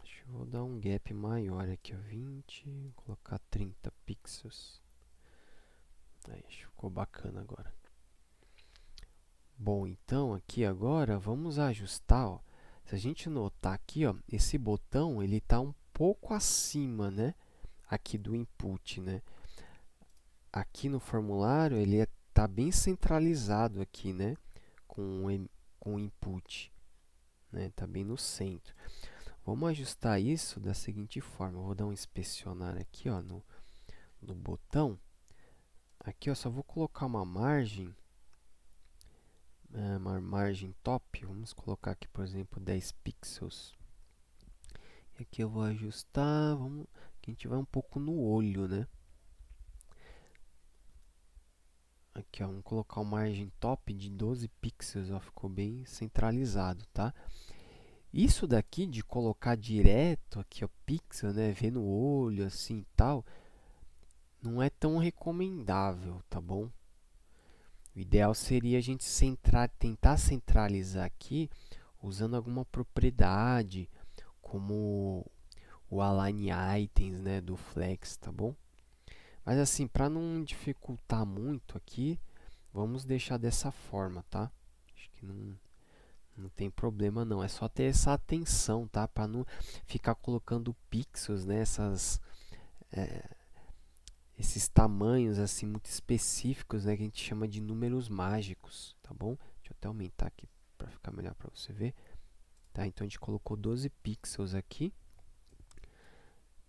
Acho que eu vou dar um gap maior aqui, ó, 20, vou colocar 30 pixels. Aí, acho que ficou bacana agora. Bom, então aqui agora vamos ajustar, ó. Se a gente notar aqui, ó, esse botão ele está um pouco acima, né, aqui do input, né? Aqui no formulário ele está bem centralizado aqui, né, com o input, né? Está bem no centro. Vamos ajustar isso da seguinte forma. Eu vou dar um inspecionar aqui, ó, no botão. Aqui, ó, só vou colocar uma margem top. Vamos colocar aqui, por exemplo, 10 pixels. E aqui eu vou ajustar, aqui a gente vai um pouco no olho, né? Aqui, ó, vamos colocar uma margem top de 12 pixels, ó, ficou bem centralizado, tá? Isso daqui de colocar direto aqui, ó, pixel, né, ver no olho assim, tal, não é tão recomendável, tá bom? O ideal seria a gente tentar centralizar aqui usando alguma propriedade, como o Align Items, né, do Flex, tá bom? Mas assim, para não dificultar muito aqui, vamos deixar dessa forma, tá? Acho que não tem problema não, é só ter essa atenção, tá? Para não ficar colocando pixels, né, esses tamanhos assim muito específicos, né, que a gente chama de números mágicos, tá bom? Deixa eu até aumentar aqui para ficar melhor para você ver. Tá? Então a gente colocou 12 pixels aqui,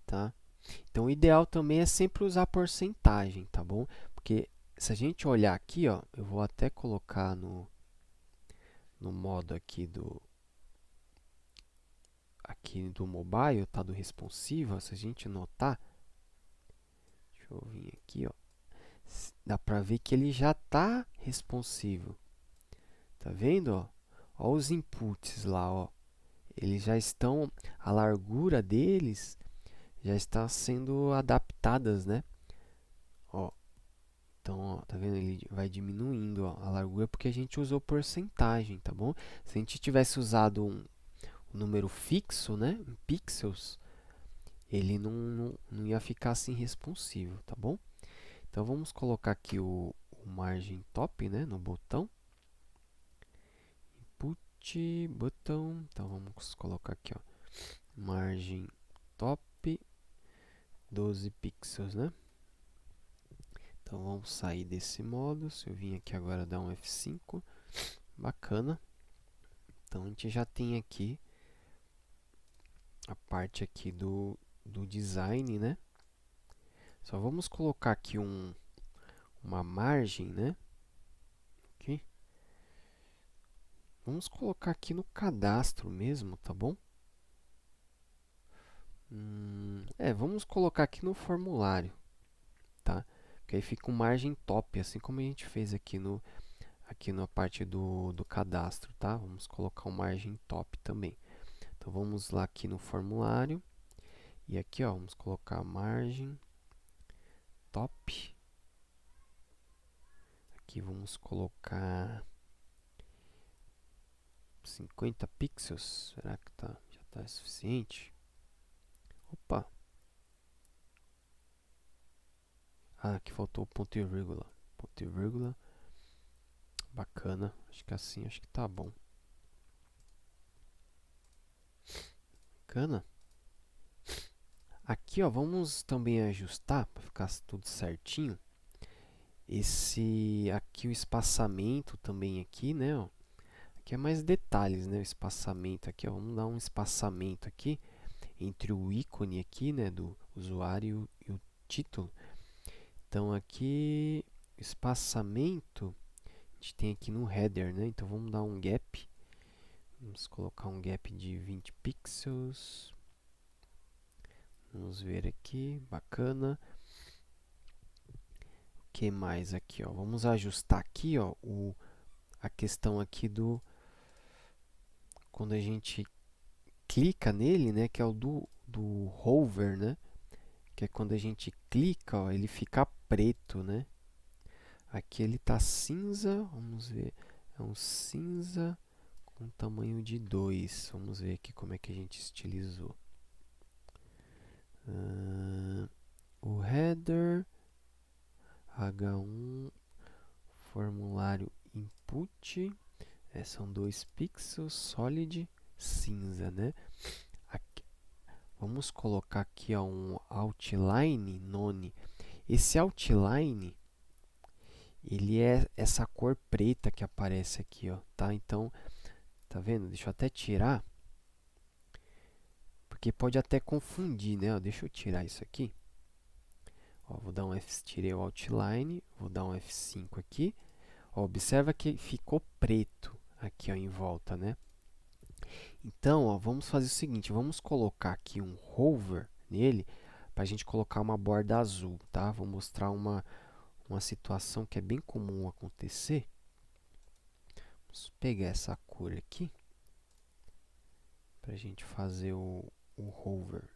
tá? Então o ideal também é sempre usar porcentagem, tá bom? Porque se a gente olhar aqui, ó, eu vou até colocar no modo aqui do mobile, tá? Do responsive, se a gente notar, deixa eu vir aqui, ó, dá pra ver que ele já tá responsivo. Tá vendo, ó? Ó os inputs lá, ó. Eles já estão, a largura deles já está sendo adaptadas, né? Ó, então, ó, tá vendo? Ele vai diminuindo, ó, a largura porque a gente usou porcentagem, tá bom? Se a gente tivesse usado um número fixo, né, em pixels, ele não ia ficar assim responsivo, tá bom? Então vamos colocar aqui o margem top, né, no botão. Input, botão. Então vamos colocar aqui, ó, margem top 12 pixels, né? Então vamos sair desse modo. Se eu vim aqui agora dar um F5, bacana. Então a gente já tem aqui a parte aqui do design, né? Só vamos colocar aqui uma margem, né? Aqui. Vamos colocar aqui no cadastro mesmo, tá bom? Vamos colocar aqui no formulário, tá? Que aí fica uma margem top, assim como a gente fez aqui na parte do cadastro, tá? Vamos colocar uma margem top também. Então, vamos lá aqui no formulário. E aqui, ó, vamos colocar a margem top. Aqui vamos colocar 50 pixels. Será que já está suficiente? Opa! Ah, aqui faltou o ponto e vírgula. Ponto e vírgula. Bacana. Acho que assim, acho que tá bom. Bacana. Aqui, ó, vamos também ajustar para ficar tudo certinho. Aqui o espaçamento também aqui, né, ó. Aqui é mais detalhes, né, o espaçamento aqui, ó. Vamos dar um espaçamento aqui entre o ícone aqui, né, do usuário e o título. Então aqui, espaçamento, a gente tem aqui no header, né? Então vamos dar um gap. Vamos colocar um gap de 20 pixels. Vamos ver aqui, bacana. O que mais aqui, ó? Vamos ajustar aqui, ó, a questão aqui quando a gente clica nele, né, que é o do hover, né? Que é quando a gente clica, ó, ele fica preto, né? Aqui ele está cinza, vamos ver, é um cinza com tamanho de 2. Vamos ver aqui como é que a gente estilizou. O header, H1, formulário input, são 2 pixels, solid, cinza, né? Aqui, vamos colocar aqui ó, um outline none. Esse outline, ele é essa cor preta que aparece aqui, ó, tá? Então, tá vendo? Deixa eu até tirar, porque pode até confundir, né? Ó, deixa eu tirar isso aqui. Ó, vou dar um F, tirei o outline, vou dar um F5 aqui. Ó, observa que ficou preto aqui ó, em volta, né? Então, ó, vamos fazer o seguinte, vamos colocar aqui um hover nele para a gente colocar uma borda azul, tá? Vou mostrar uma situação que é bem comum acontecer. Vamos pegar essa cor aqui para a gente fazer o hover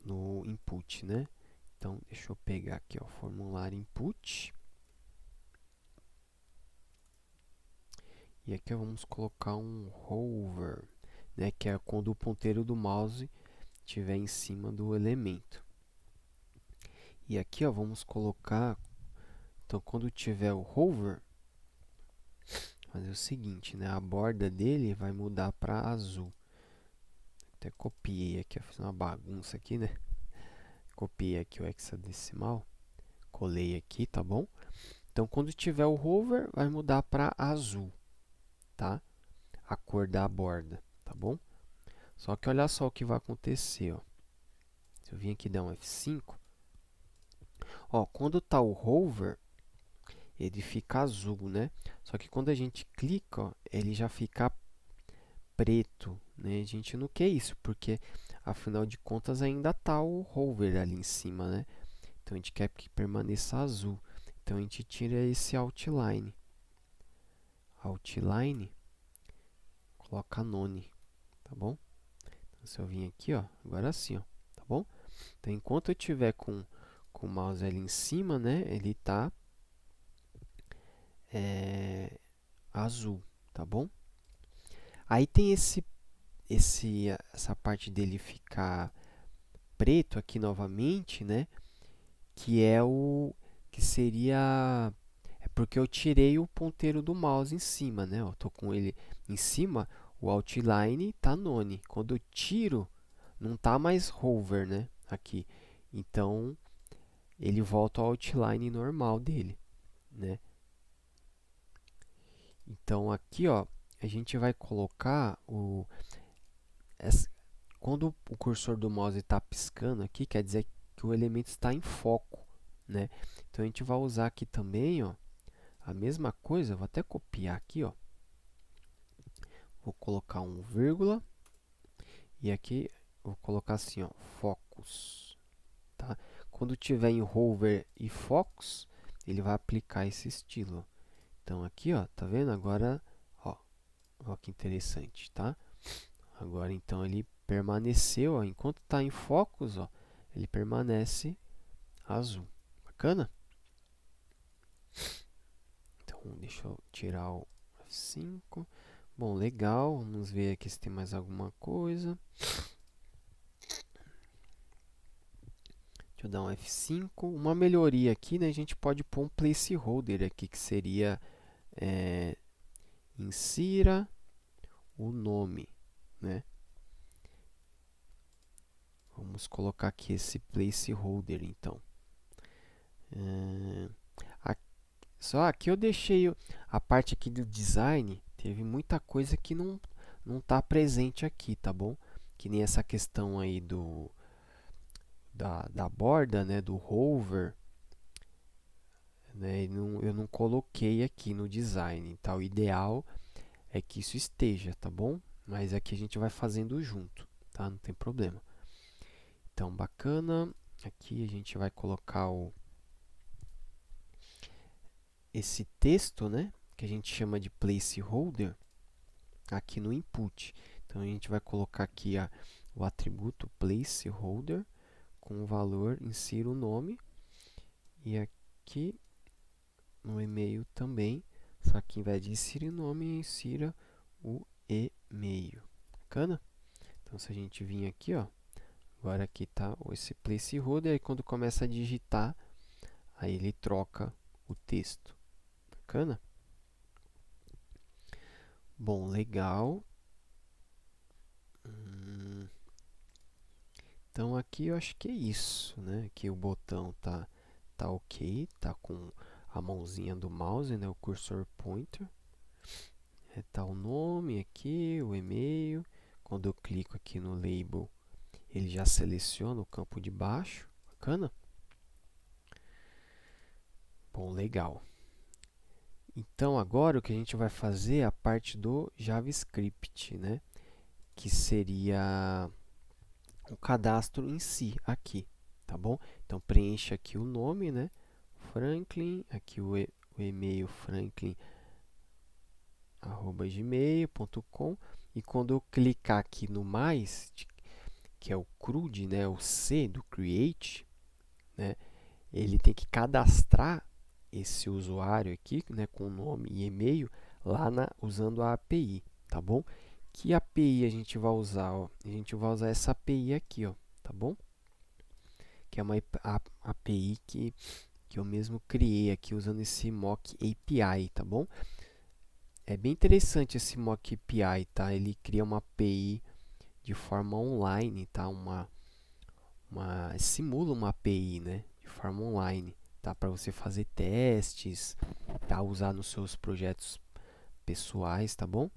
no input, né? Então, deixa eu pegar aqui o formulário input. E aqui vamos colocar um hover, né? Que é quando o ponteiro do mouse estiver em cima do elemento. E aqui ó, vamos colocar, então quando tiver o hover, fazer o seguinte, né? A borda dele vai mudar para azul. Até copiei aqui, fiz uma bagunça aqui, né? Copiei aqui o hexadecimal, colei aqui, tá bom? Então, quando tiver o hover, vai mudar para azul, tá? A cor da borda, tá bom? Só que olha só o que vai acontecer, ó. Se eu vim aqui dar um F5, ó, quando tá o hover, ele fica azul, né? Só que quando a gente clica, ó, ele já fica preto, né? A gente não quer isso, porque afinal de contas ainda tá o hover ali em cima, né? Então a gente quer que permaneça azul. Então a gente tira esse outline. Outline, coloca none, tá bom? Então, se eu vim aqui, ó, agora sim, ó, tá bom? Então enquanto eu tiver com o mouse ali em cima, né, ele tá azul, tá bom? Aí tem essa parte dele ficar preto aqui novamente, né? Que é que seria porque eu tirei o ponteiro do mouse em cima, né? Eu tô com ele em cima, o outline tá none. Quando eu tiro, não tá mais hover, né? Aqui. Então ele volta ao outline normal dele, né? Então aqui, ó, a gente vai colocar quando o cursor do mouse está piscando aqui, quer dizer que o elemento está em foco, né? Então a gente vai usar aqui também, ó, a mesma coisa. Vou até copiar aqui, ó. Vou colocar um vírgula e aqui vou colocar assim, ó, focus, tá? Quando tiver em hover e focus, ele vai aplicar esse estilo. Então aqui, ó, tá vendo? Agora, ó que interessante, tá? Agora então ele permaneceu, ó, enquanto está em focus, ó, ele permanece azul. Bacana? Então deixa eu tirar o F5. Bom, legal. Vamos ver aqui se tem mais alguma coisa. Deixa eu dar um F5. Uma melhoria aqui, né? A gente pode pôr um placeholder aqui, que seria insira o nome, né? Vamos colocar aqui esse placeholder, então. Só aqui eu deixei a parte aqui do design, teve muita coisa que não está presente aqui, tá bom? Que nem essa questão aí da borda, né, do hover, né, eu não coloquei aqui no design, tá? O ideal é que isso esteja, tá bom? Mas aqui a gente vai fazendo junto, tá? Não tem problema. Então, bacana. Aqui a gente vai colocar esse texto, né, que a gente chama de placeholder, aqui no input. Então, a gente vai colocar aqui o atributo placeholder com o valor, insira o nome. E aqui no e-mail também, só que ao invés de inserir o nome, insira o e-mail. Bacana? Então, se a gente vir aqui, ó, agora aqui está esse placeholder, aí quando começa a digitar, aí ele troca o texto. Bacana? Bom, legal. Então aqui eu acho que é isso, né? Aqui o botão tá ok, tá com a mãozinha do mouse, né? O cursor pointer. Tá o nome aqui, o e-mail. Quando eu clico aqui no label, ele já seleciona o campo de baixo. Bacana? Bom, legal. Então agora o que a gente vai fazer é a parte do JavaScript, né? Que seria o cadastro em si aqui, tá bom? Então preencha aqui o nome, né? Franklin, aqui o e-mail franklin@gmail.com, e quando eu clicar aqui no mais, que é o CRUD, né, o C do create, né, ele tem que cadastrar esse usuário aqui, né, com nome e e-mail lá usando a API, tá bom? Que API a gente vai usar, ó? A gente vai usar essa API aqui, ó, tá bom? Que é uma API que eu mesmo criei aqui usando esse mock API, tá bom? É bem interessante esse mock API, tá? Ele cria uma API de forma online, tá? Simula uma API, né? De forma online, tá? Para você fazer testes, tá? Usar nos seus projetos pessoais, tá bom?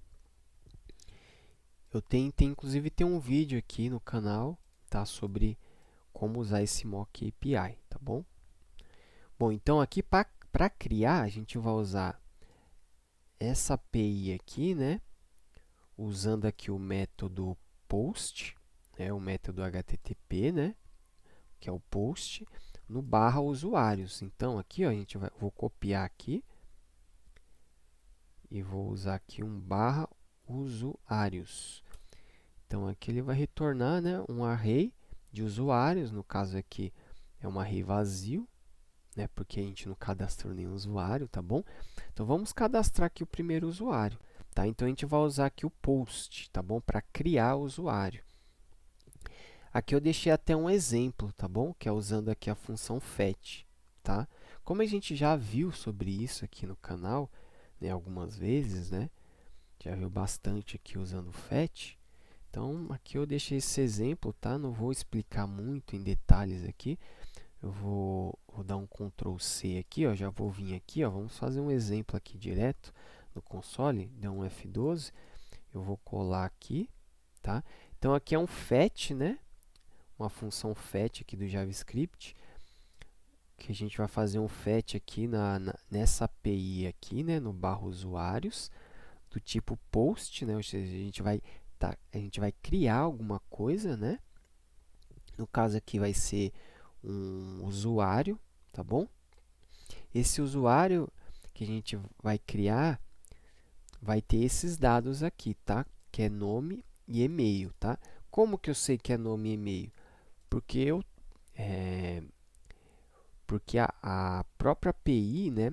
Eu inclusive tem um vídeo aqui no canal, tá? Sobre como usar esse mock API, tá bom? Bom, então aqui para criar, a gente vai usar essa API aqui, né? Usando aqui o método post, né? O método HTTP, né? Que é o post, no barra usuários. Então, aqui, ó, vou copiar aqui e vou usar aqui um barra usuários. Então, aqui ele vai retornar, né, um array de usuários, no caso aqui é um array vazio, né, porque a gente não cadastrou nenhum usuário, tá bom? Então, vamos cadastrar aqui o primeiro usuário, tá? Então, a gente vai usar aqui o post, tá bom? Para criar o usuário. Aqui eu deixei até um exemplo, tá bom? Que é usando aqui a função fetch, tá? Como a gente já viu sobre isso aqui no canal, né, algumas vezes, né? Já viu bastante aqui usando o fetch. Então, aqui eu deixei esse exemplo, tá? Não vou explicar muito em detalhes aqui. Eu vou dar um Ctrl C aqui, ó. Já vou vir aqui, ó. Vamos fazer um exemplo aqui direto no console. Dá um F12. Eu vou colar aqui, tá? Então, aqui é um fetch, né? Uma função fetch aqui do JavaScript, que a gente vai fazer um fetch aqui nessa API aqui, né? No barra usuários, do tipo post, né? Ou seja, a gente vai criar alguma coisa, né? No caso aqui vai ser um usuário, tá bom? Esse usuário que a gente vai criar vai ter esses dados aqui, tá? Que é nome e e-mail, tá? Como que eu sei que é nome e e-mail? Porque porque a própria API, né?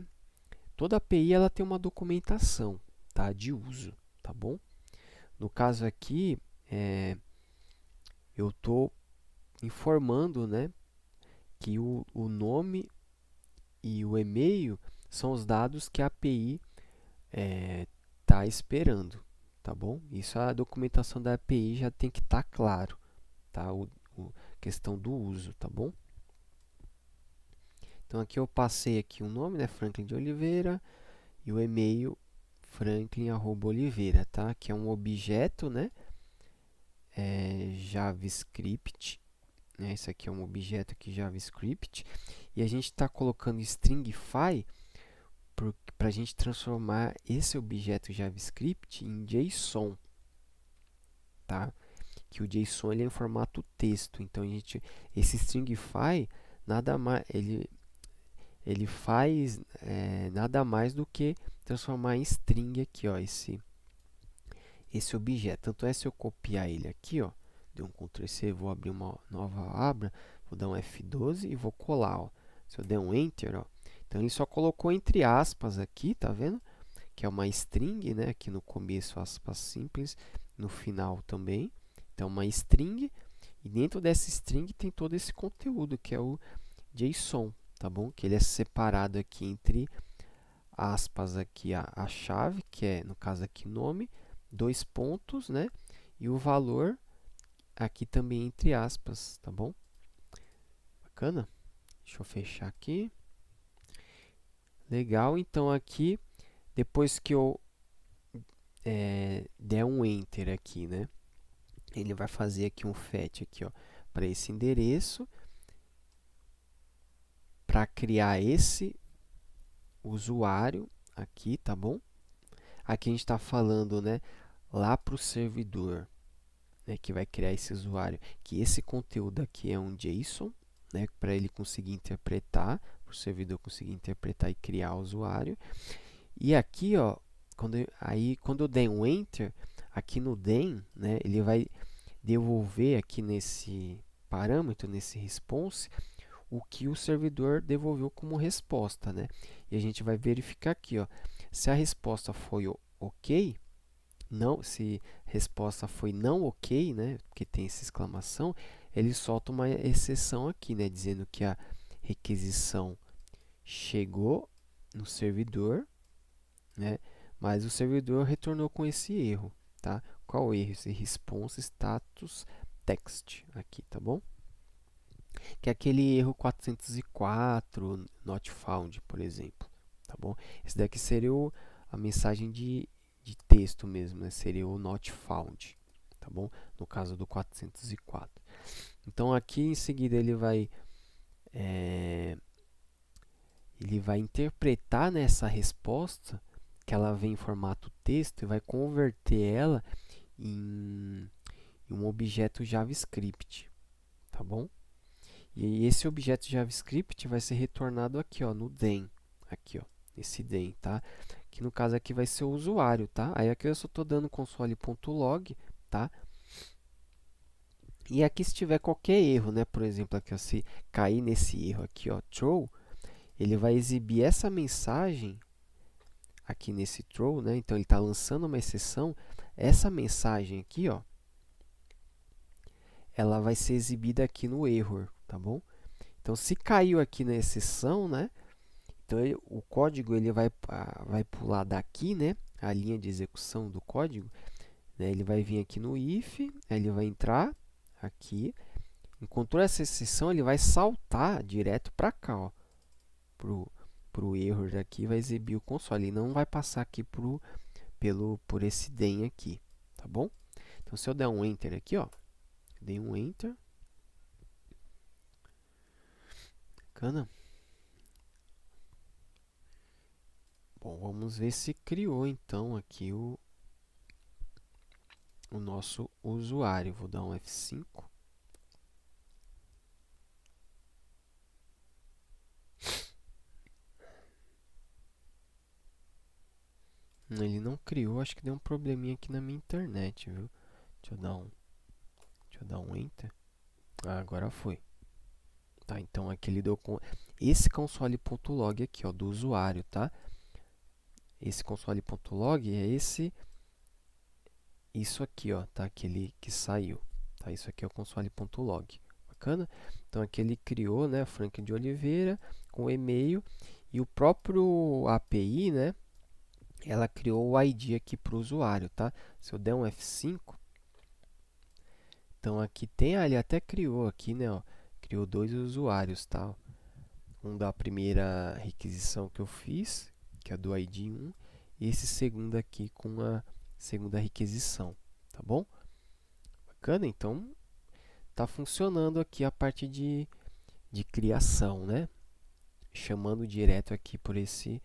Toda API ela tem uma documentação, tá? De uso, tá bom? No caso aqui, eu estou informando, né? Que o nome e o e-mail são os dados que a API está esperando, tá bom? Isso a documentação da API já tem que estar claro, tá? Questão do uso, tá bom? Então aqui eu passei aqui o nome, né, Franklin de Oliveira, e o e-mail franklin@oliveira, tá? Que é um objeto, né, JavaScript, né? Isso aqui é um objeto aqui JavaScript e a gente está colocando stringify para a gente transformar esse objeto JavaScript em JSON, tá? Que o JSON ele é em formato texto, então esse stringify nada mais ele faz nada mais do que transformar em string aqui, ó, esse objeto. Tanto é se eu copiar ele aqui, ó, dei um Ctrl+C, vou abrir uma nova aba, vou dar um F12 e vou colar, ó. Se eu der um Enter, ó, então ele só colocou entre aspas aqui, tá vendo? Que é uma string, né? Aqui no começo aspas simples, no final também. Então uma string e dentro dessa string tem todo esse conteúdo que é o JSON, tá bom? Que ele é separado aqui entre aspas aqui a chave, que é no caso aqui nome, dois pontos, né? E o valor aqui também entre aspas, tá bom? Bacana? Deixa eu fechar aqui. Legal, então aqui, depois que eu der um Enter aqui, né? Ele vai fazer aqui um fetch aqui, ó, para esse endereço, para criar esse usuário aqui, tá bom? Aqui a gente está falando, né, lá para o servidor, né, que vai criar esse usuário, que esse conteúdo aqui é um JSON, né, para ele conseguir interpretar, para o servidor conseguir interpretar e criar o usuário. E aqui, ó, quando eu der um Enter, aqui no den, né, ele vai devolver aqui nesse parâmetro, nesse response, o que o servidor devolveu como resposta, né? E a gente vai verificar aqui, ó, se a resposta foi ok, não, se a resposta foi não ok, né? Porque tem essa exclamação, ele solta uma exceção aqui, né? Dizendo que a requisição chegou no servidor, né? Mas o servidor retornou com esse erro, tá? Qual erro? Esse response status text aqui, tá bom? Que é aquele erro 404, not found, por exemplo, tá bom? Esse daqui seria a mensagem de texto mesmo, né? Seria o not found, tá bom? No caso do 404. Então, aqui em seguida ele vai interpretar nessa resposta, que ela vem em formato texto, e vai converter ela em um objeto JavaScript, tá bom? E esse objeto JavaScript vai ser retornado aqui, ó, no den, aqui, ó, esse den, tá? Que no caso aqui vai ser o usuário, tá? Aí aqui eu só estou dando console.log, tá? E aqui se tiver qualquer erro, né? Por exemplo, aqui, ó, se cair nesse erro aqui, ó, throw, ele vai exibir essa mensagem aqui nesse throw, né? Então ele está lançando uma exceção. Essa mensagem aqui, ó, ela vai ser exibida aqui no error, tá bom? Então, se caiu aqui na exceção, né? Então, o código ele vai pular daqui, né? A linha de execução do código, né? Ele vai vir aqui no if, ele vai entrar aqui. Encontrou essa exceção, ele vai saltar direto para cá, ó, pro erro daqui, vai exibir o console. Ele não vai passar aqui por esse den aqui, tá bom? Então, se eu der um enter aqui, ó, Dei um Enter. Bacana. Bom, vamos ver se criou então aqui o nosso usuário. Vou dar um F5. Ele não criou, acho que deu um probleminha aqui na minha internet, viu? Deixa eu dar um Enter. Ah, agora foi. Tá, então aqui ele deu com esse console.log aqui, ó, do usuário, tá? Esse console.log é isso aqui, ó, tá? Aquele que saiu, tá? Isso aqui é o console.log. Bacana? Então aqui ele criou, né, Frank de Oliveira com o e-mail e o próprio API, né? Ela criou o ID aqui para o usuário, tá? Se eu der um F5, então aqui tem, ele até criou aqui, né, ó, criou dois usuários, tá? Um da primeira requisição que eu fiz, que é do ID 1, e esse segundo aqui com a segunda requisição, tá bom? Bacana, então tá funcionando aqui a parte de criação, né? Chamando direto aqui por esse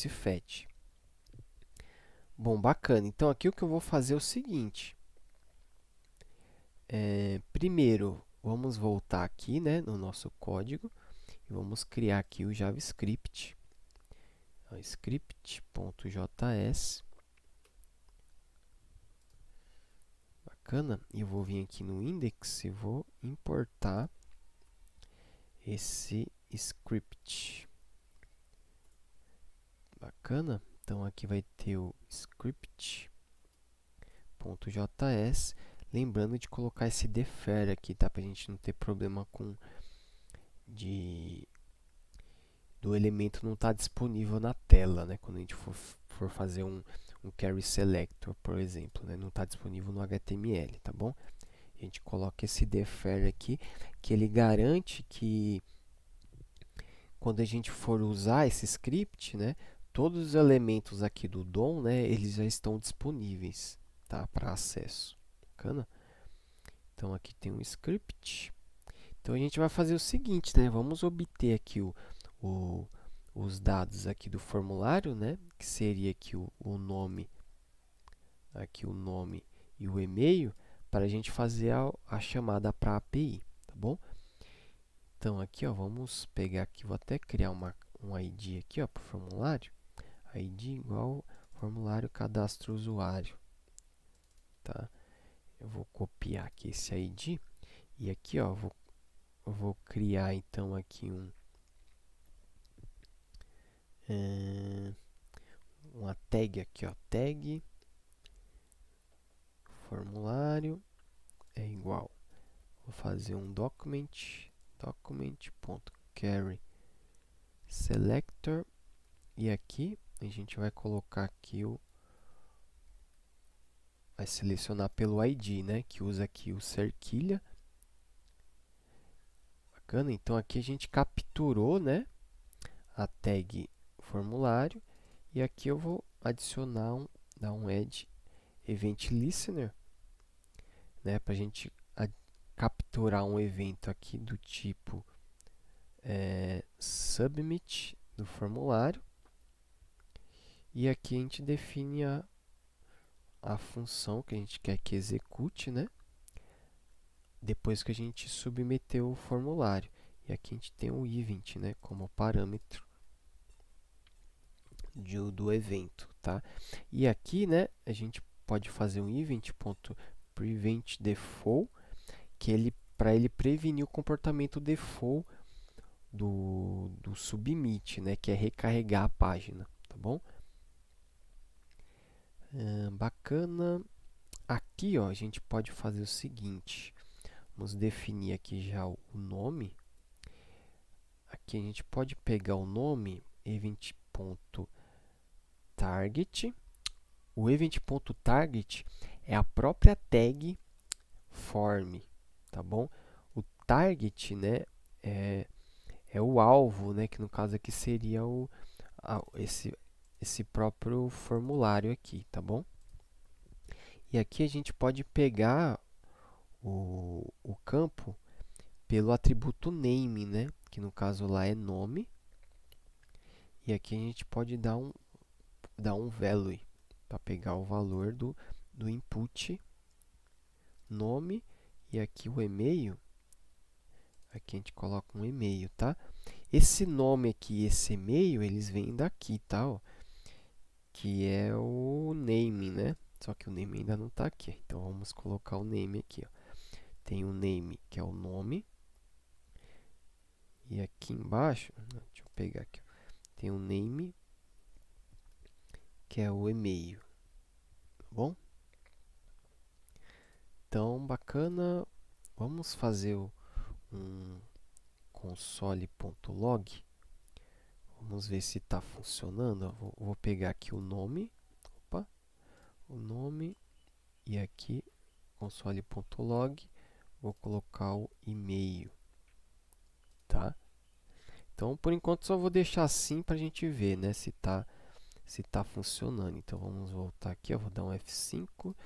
fetch. Bom, bacana. Então aqui o que eu vou fazer é o seguinte. Primeiro, vamos voltar aqui, né, no nosso código e vamos criar aqui o JavaScript. Script.js. Bacana. E eu vou vir aqui no index e vou importar esse script. Bacana. Então aqui vai ter o script.js. Lembrando de colocar esse defer aqui, tá? Para a gente não ter problema com do elemento não estar disponível na tela, né? Quando a gente for fazer um carry selector, por exemplo, né? Não está disponível no HTML, tá bom? A gente coloca esse defer aqui, que ele garante que quando a gente for usar esse script, né? Todos os elementos aqui do DOM, né? Eles já estão disponíveis, tá? Para acesso. Bacana? Então aqui tem um script. Então a gente vai fazer o seguinte, né? Vamos obter aqui os dados aqui do formulário, né? Que seria aqui o nome e o e-mail, para a gente fazer a chamada para a API, tá bom? Então aqui, ó, vamos pegar aqui, vou até criar um ID aqui, ó, para o formulário. ID igual formulário cadastro usuário, tá? Eu vou copiar aqui esse ID e aqui, ó, eu vou criar então aqui uma tag aqui, ó, tag formulário é igual. Vou fazer um document.carry selector e aqui a gente vai colocar aqui vai selecionar pelo ID, né, que usa aqui o cerquilha. Bacana, então aqui a gente capturou, né, a tag formulário e aqui eu vou adicionar dar um add event listener, né, para a gente capturar um evento aqui do tipo submit do formulário e aqui a gente define a função que a gente quer que execute, né, depois que a gente submeteu o formulário. E aqui a gente tem o event, né, como parâmetro do evento, tá? E aqui, né, a gente pode fazer um event.preventDefault, que para ele prevenir o comportamento default do submit, né, que é recarregar a página, tá bom? Bacana. Aqui, ó, a gente pode fazer o seguinte. Vamos definir aqui já o nome. Aqui a gente pode pegar o nome event.target. O event.target é a própria tag form, tá bom? O target, né, é o alvo, né, que no caso aqui seria esse próprio formulário aqui, tá bom? E aqui a gente pode pegar o campo pelo atributo name, né? Que no caso lá é nome. E aqui a gente pode dar um value para pegar o valor do input nome. E aqui o e-mail, aqui a gente coloca um e-mail, tá? Esse nome aqui e esse e-mail, eles vêm daqui, tá? Ó, que é o name, né? Só que o name ainda não está aqui. Então, vamos colocar o name aqui, ó. Tem o name, que é o nome. E aqui embaixo, deixa eu pegar aqui, ó. Tem o name, que é o e-mail, tá bom? Então, bacana. Vamos fazer um console.log. Vamos ver se está funcionando. Vou pegar aqui o nome. Opa, o nome. E aqui, console.log. Vou colocar o e-mail, tá? Então, por enquanto, só vou deixar assim para a gente ver, né, se tá funcionando. Então, vamos voltar aqui, eu vou dar um F5.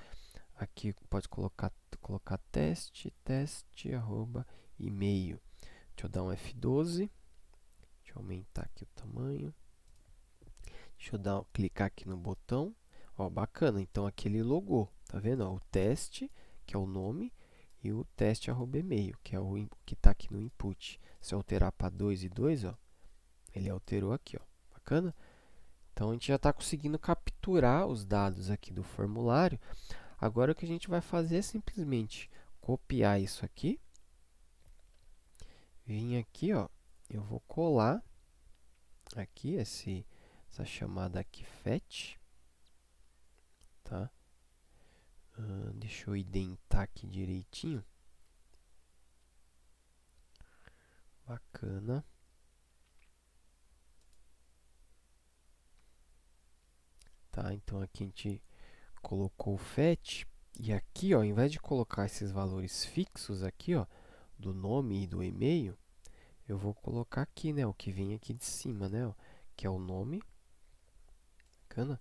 Aqui pode colocar teste, arroba, e-mail. Deixa eu dar um F12. Deixa eu aumentar aqui o tamanho. Deixa eu clicar aqui no botão. Ó, bacana. Então, aqui ele logou. Tá vendo? Ó, o teste, que é o nome, e o teste arroba e-mail, que é o que está aqui no input. Se eu alterar para 2 e 2, ó, ele alterou aqui, ó. Bacana? Então, a gente já está conseguindo capturar os dados aqui do formulário. Agora, o que a gente vai fazer é simplesmente copiar isso aqui. Vim aqui, ó, eu vou colar aqui essa chamada aqui fetch, tá? Deixa eu identar aqui direitinho. Bacana. Tá, então aqui a gente colocou o fetch e aqui, ó, ao invés de colocar esses valores fixos aqui, ó, do nome e do e-mail, eu vou colocar aqui, né, o que vem aqui de cima, né, ó, que é o nome. Bacana.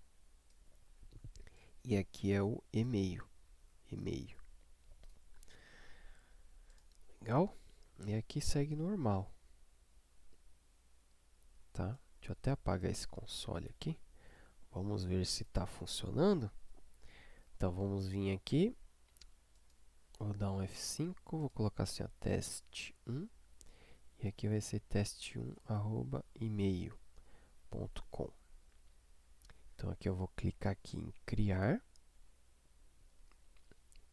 E aqui é o e-mail. Legal? E aqui segue normal. Tá? Deixa eu até apagar esse console aqui. Vamos ver se está funcionando. Então, vamos vir aqui. Vou dar um F5. Vou colocar assim, ó, teste1. E aqui vai ser teste1, arroba, email.com. Então, aqui eu vou clicar aqui em criar.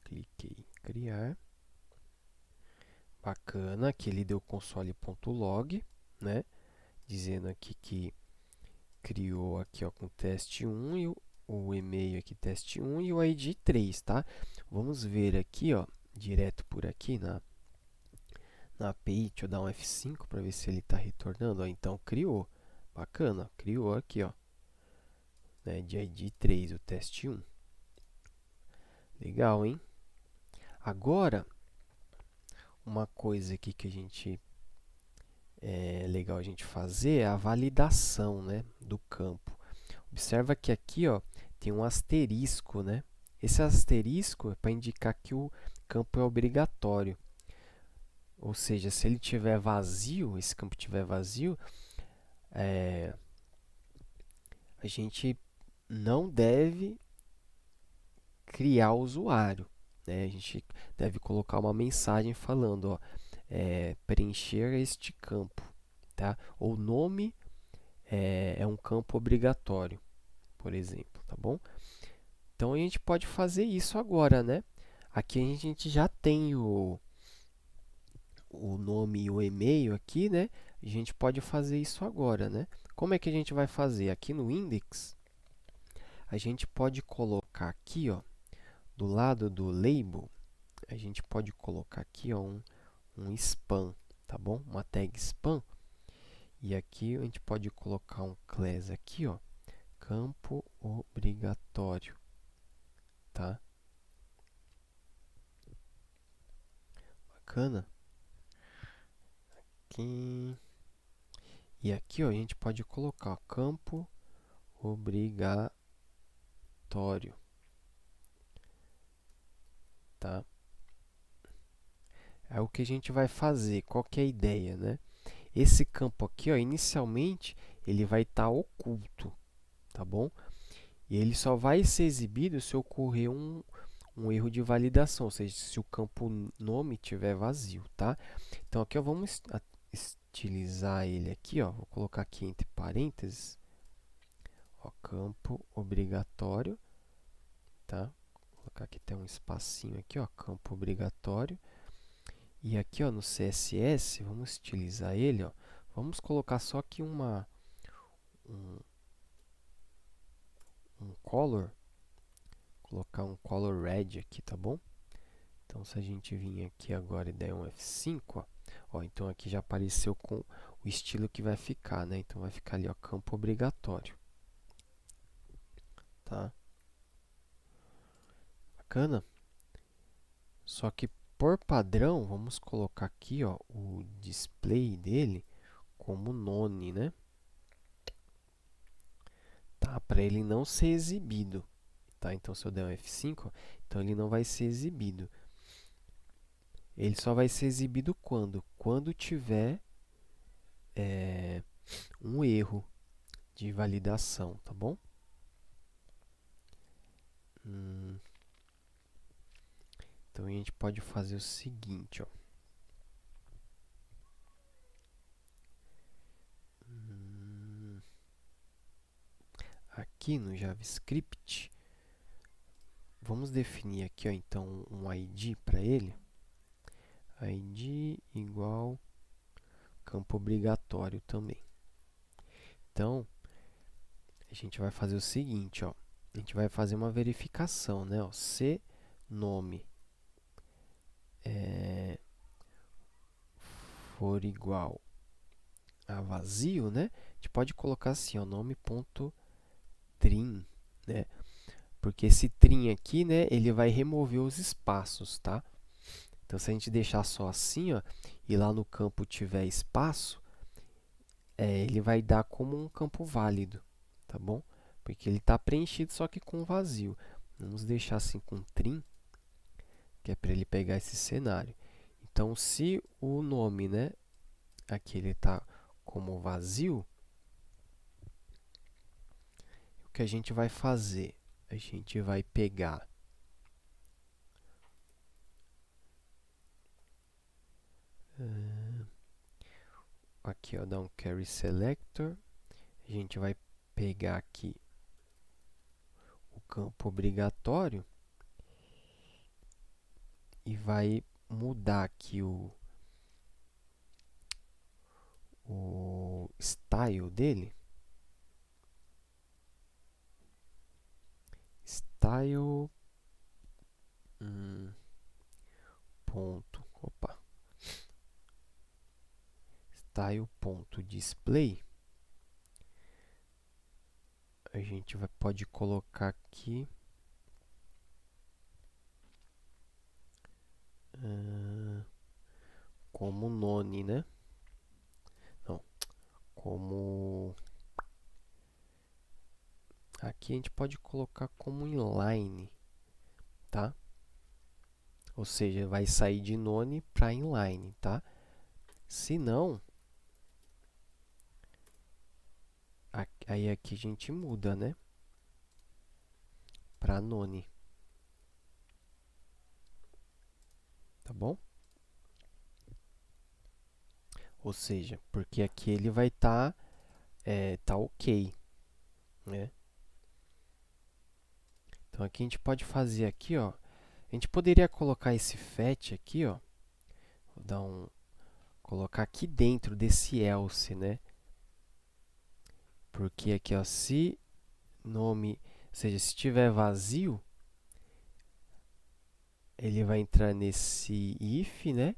Cliquei em criar. Bacana, aqui ele deu console.log, né? Dizendo aqui que criou aqui, ó, com teste1 e o e-mail aqui teste1 e o ID 3, tá? Vamos ver aqui, ó, direto por aqui na API, deixa eu dar um F5 para ver se ele está retornando. Ó, então, criou. Bacana, criou aqui, ó, né, de ID 3, o teste1. Legal, hein? Agora, uma coisa aqui que a gente é legal a gente fazer é a validação, né, do campo. Observa que aqui, ó, tem um asterisco, né? Esse asterisco é para indicar que o campo é obrigatório. Ou seja, se ele tiver vazio, esse campo tiver vazio, a gente não deve criar o usuário, né? A gente deve colocar uma mensagem falando, ó, preencher este campo, tá? Ou nome é um campo obrigatório, por exemplo, tá bom? Então, a gente pode fazer isso agora, né? Aqui a gente já tem o nome e o e-mail aqui, né? A gente pode fazer isso agora, né? Como é que a gente vai fazer? Aqui no index, a gente pode colocar aqui, ó, do lado do label, a gente pode colocar aqui, ó, um spam, tá bom? Uma tag spam. E aqui a gente pode colocar um class aqui, ó, campo obrigatório, tá? Bacana. Aqui. E aqui, ó, a gente pode colocar ó, campo obrigatório, tá? Aí o que a gente vai fazer? Qual que é a ideia, né? Esse campo aqui, ó, inicialmente, ele vai estar oculto, tá bom? E ele só vai ser exibido se ocorrer um erro de validação, ou seja, se o campo nome estiver vazio, tá? Então aqui ó, vamos estilizar ele aqui, ó, vou colocar aqui entre parênteses, ó, campo obrigatório, tá? Vou colocar aqui até um espacinho aqui, ó, campo obrigatório. E aqui ó, no CSS, vamos estilizar ele, ó, vamos colocar só aqui um, um color, colocar um color red aqui, tá bom? Então, se a gente vir aqui agora e der um F5, ó, então aqui já apareceu com o estilo que vai ficar, né? Então, vai ficar ali, ó, campo obrigatório. Tá? Bacana? Só que, por padrão, vamos colocar aqui, ó, o display dele como none, né? Tá? Para ele não ser exibido. Tá? Então, se eu der um F5, ó, então ele não vai ser exibido. Ele só vai ser exibido quando? Quando tiver um erro de validação, tá bom? Então a gente pode fazer o seguinte, ó. Aqui no JavaScript, vamos definir aqui, ó, então um ID para ele. ID igual campo obrigatório também. Então, a gente vai fazer o seguinte, ó. A gente vai fazer uma verificação, né? Ó, se nome for igual a vazio, né? A gente pode colocar assim, ó, nome.trim, né? Porque esse trim aqui, né, ele vai remover os espaços, tá? Então, se a gente deixar só assim, ó, e lá no campo tiver espaço, ele vai dar como um campo válido, tá bom? Porque ele está preenchido só que com vazio. Vamos deixar assim com trim, que é para ele pegar esse cenário. Então, se o nome, né, aqui ele está como vazio, o que a gente vai fazer? A gente vai pegar aqui, ó, dar um carry selector. A gente vai pegar aqui o campo obrigatório e vai mudar aqui o style dele. Style ponto, opa, style.display. A gente pode colocar aqui como none, né? Não, como aqui a gente pode colocar como inline, tá? Ou seja, vai sair de none para inline, tá? Se não, aí aqui a gente muda, né? Para none. Tá bom? Ou seja, porque aqui ele vai estar tá ok, né? Então aqui a gente pode fazer aqui, ó. A gente poderia colocar esse fetch aqui, ó. Vou dar colocar aqui dentro desse else, né? Porque aqui, ó, se nome, ou seja, se estiver vazio, ele vai entrar nesse if, né?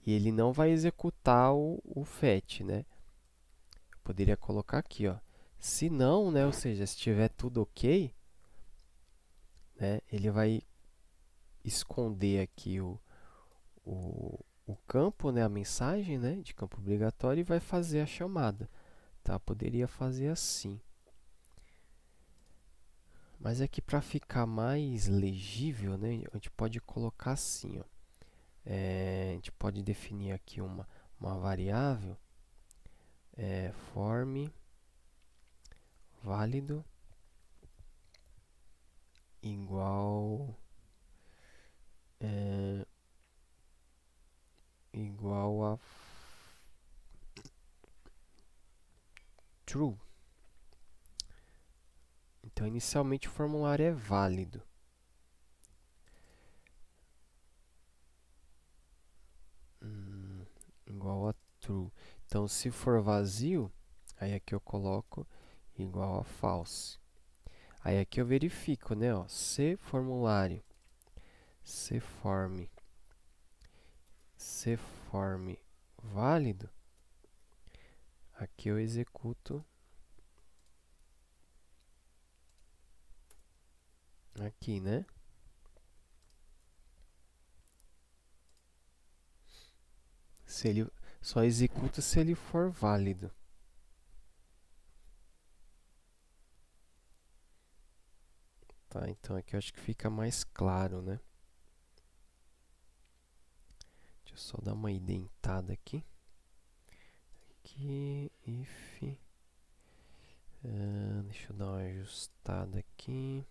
E ele não vai executar o fetch, né? Eu poderia colocar aqui, ó. Se não, né? Ou seja, se estiver tudo ok, né? Ele vai esconder aqui o campo, né? A mensagem, né? De campo obrigatório e vai fazer a chamada, tá? Poderia fazer assim. Mas aqui para ficar mais legível, né? A gente pode colocar assim, ó. A gente pode definir aqui uma variável, form válido igual igual a true. Então, inicialmente o formulário é válido. Igual a true. Então, se for vazio, aí aqui eu coloco igual a false. Aí aqui eu verifico, né? Ó, se formulário, se form válido, aqui eu executo aqui, né? Se ele só executa se ele for válido. Tá, então aqui eu acho que fica mais claro, né? Deixa eu só dar uma indentada aqui. Aqui, if. Deixa eu dar uma ajustada aqui.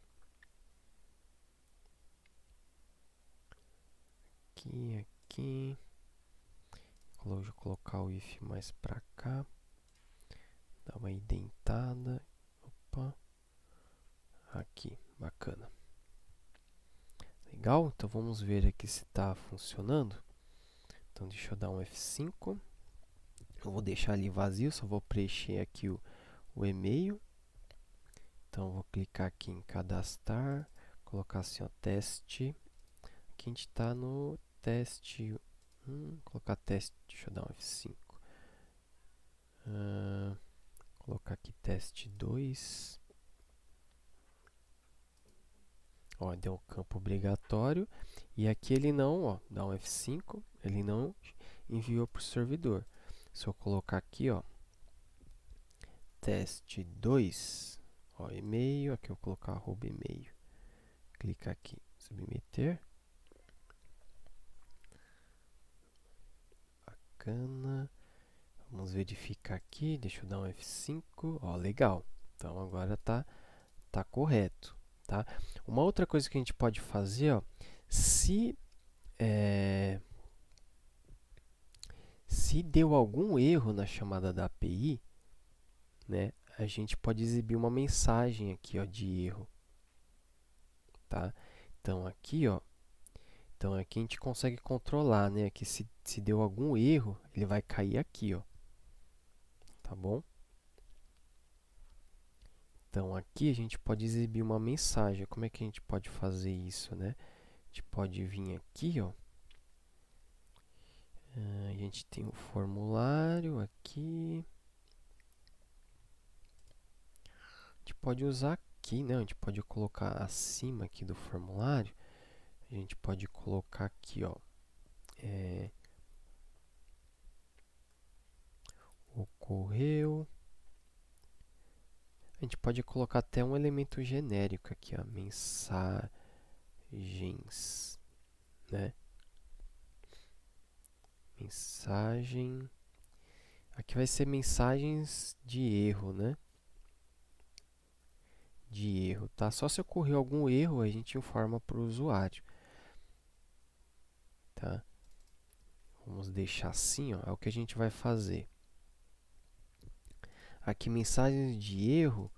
Aqui. Vou colocar o if mais pra cá. Dar uma indentada. Opa. Aqui, bacana. Legal? Então vamos ver aqui se está funcionando. Então deixa eu dar um F5. Eu vou deixar ali vazio, só vou preencher aqui o e-mail. Então vou clicar aqui em cadastrar, colocar assim, ó, teste. Aqui a gente está no teste 1, colocar teste, deixa eu dar um F5. Colocar aqui teste 2. Ó, deu um campo obrigatório. E aqui ele não, ó, dá um F5, ele não enviou para o servidor. Se eu colocar aqui, ó, teste 2, ó, e-mail, aqui eu vou colocar arroba e-mail. Clicar aqui, submeter. Bacana. Vamos verificar aqui, deixa eu dar um F5, ó, legal. Então agora tá correto, tá? Uma outra coisa que a gente pode fazer, ó, se deu algum erro na chamada da API, né, a gente pode exibir uma mensagem aqui, ó, de erro, tá? Então aqui a gente consegue controlar, né, que se deu algum erro, ele vai cair aqui, ó, tá bom? Então aqui a gente pode exibir uma mensagem. Como é que a gente pode fazer isso, né? A gente pode vir aqui, ó. A gente tem o formulário aqui. A gente pode usar aqui, né? A gente pode colocar acima aqui do formulário. A gente pode colocar aqui, ó. Ocorreu. A gente pode colocar até um elemento genérico aqui, ó. Mensagens, né? Mensagem. Aqui vai ser mensagens de erro, né? De erro, tá? Só se ocorreu algum erro, a gente informa para o usuário, tá? Vamos deixar assim, ó, é o que a gente vai fazer. Aqui, mensagens de erro.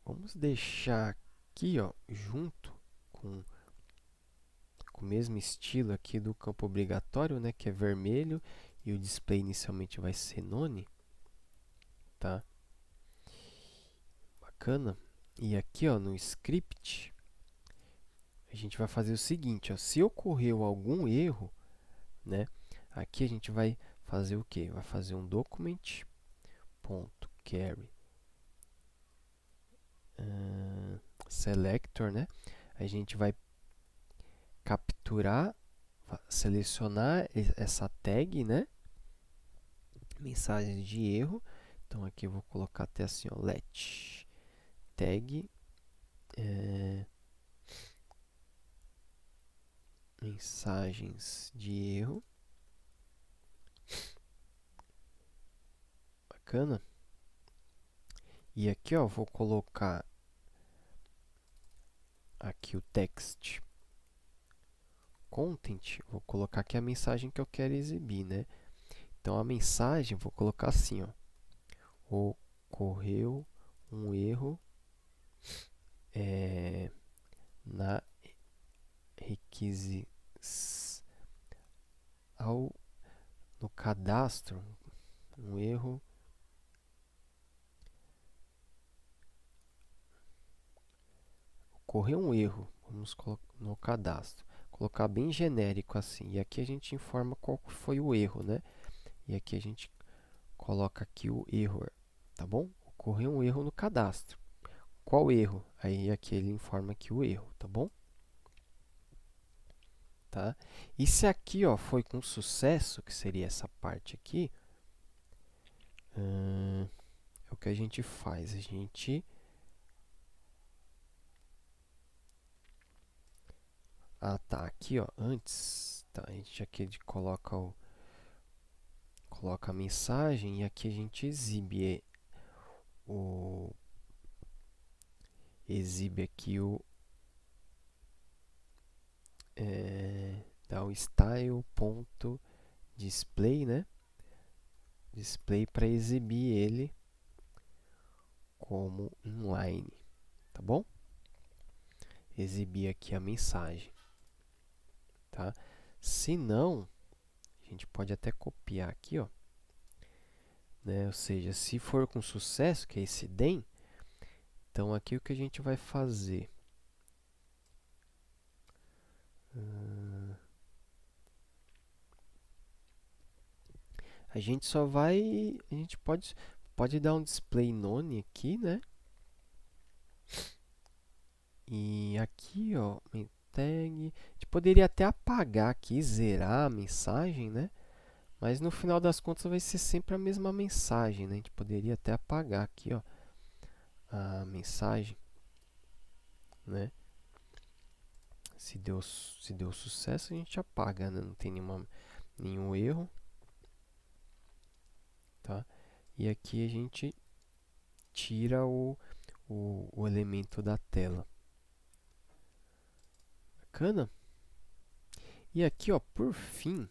Vamos deixar aqui, ó, junto com o mesmo estilo aqui do campo obrigatório, né, que é vermelho, e o display inicialmente vai ser none, tá? Bacana. E aqui, ó, no script, a gente vai fazer o seguinte, ó, se ocorreu algum erro, né, aqui a gente vai fazer o quê? Vai fazer um document.carry selector, né? A gente vai capturar, selecionar essa tag, né? Mensagens de erro. Então aqui eu vou colocar até assim, ó, let tag mensagens de erro. Bacana. E aqui, ó, vou colocar aqui o text content, vou colocar aqui a mensagem que eu quero exibir, né? Então a mensagem, vou colocar assim, ó: ocorreu um erro na requisição no cadastro, um erro ocorreu um erro, vamos colocar no cadastro, colocar bem genérico assim. E aqui a gente informa qual foi o erro, né? E aqui a gente coloca aqui o error, tá bom? Ocorreu um erro no cadastro. Qual erro? Aí aqui ele informa aqui o erro, tá bom? Tá? E se aqui, ó, foi com sucesso, que seria essa parte aqui, é o que a gente faz. A gente tá aqui, ó, antes, tá? A gente aqui coloca a mensagem e aqui a gente exibe aqui dá o style.display, né? Display para exibir ele como inline, tá bom? Exibir aqui a mensagem, tá? Se não, a gente pode até copiar aqui, ó, né? Ou seja, se for com sucesso, que é esse then, então aqui o que a gente vai fazer? A gente só vai, a gente pode dar um display none aqui, né? E aqui, ó, tag, a gente poderia até apagar aqui, zerar a mensagem, né? Mas no final das contas vai ser sempre a mesma mensagem, né? A gente poderia até apagar aqui, ó, a mensagem, né? Se deu sucesso, a gente apaga, né? Não tem nenhum erro, tá? E aqui a gente tira o elemento da tela. Bacana? E aqui, ó, por fim,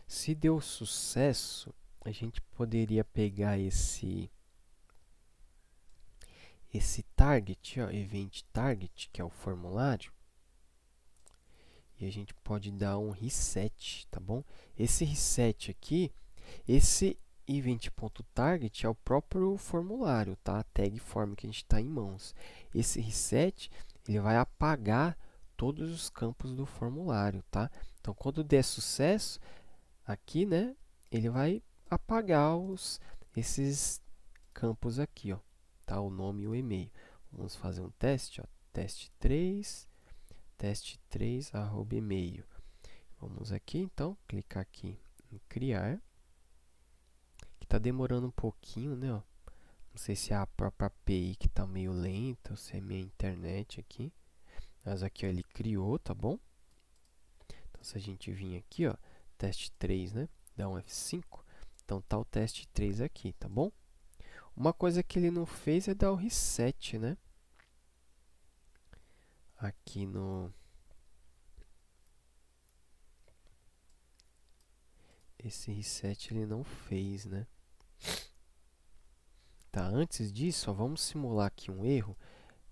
se deu sucesso, a gente poderia pegar esse target, ó, event target, que é o formulário, e a gente pode dar um reset, tá bom? Esse reset aqui, esse event.target é o próprio formulário, tá? A tag form que a gente está em mãos. Esse reset, ele vai apagar todos os campos do formulário, tá? Então, quando der sucesso, aqui, né, ele vai apagar esses campos aqui, ó, tá? O nome e o e-mail. Vamos fazer um teste, ó, teste3 arroba e-mail. Vamos aqui, então, clicar aqui em criar, que está demorando um pouquinho, né, ó. Não sei se é a própria API que está meio lenta ou se é minha internet aqui. Mas aqui, ó, ele criou, tá bom? Então, se a gente vir aqui, ó, teste 3, né, dá um F5, então tá o teste 3 aqui, tá bom? Uma coisa que ele não fez é dar o reset, né? Aqui no... Esse reset ele não fez, né? Tá, antes disso, ó, vamos simular aqui um erro.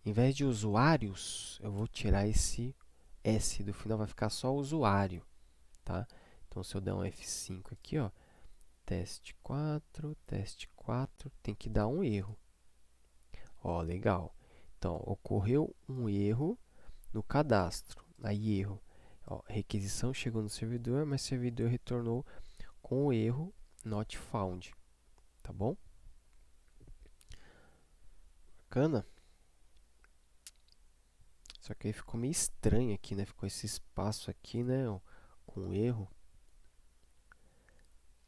Em vez de usuários, eu vou tirar esse S do final, vai ficar só usuário, tá? Então, se eu der um F5 aqui, ó, teste 4, tem que dar um erro. Ó, legal. Então, ocorreu um erro no cadastro. Aí, erro. Ó, requisição chegou no servidor, mas o servidor retornou com o erro not found. Tá bom? Bacana? Só que aí ficou meio estranho aqui, né? Ficou esse espaço aqui, né? Ó, com erro.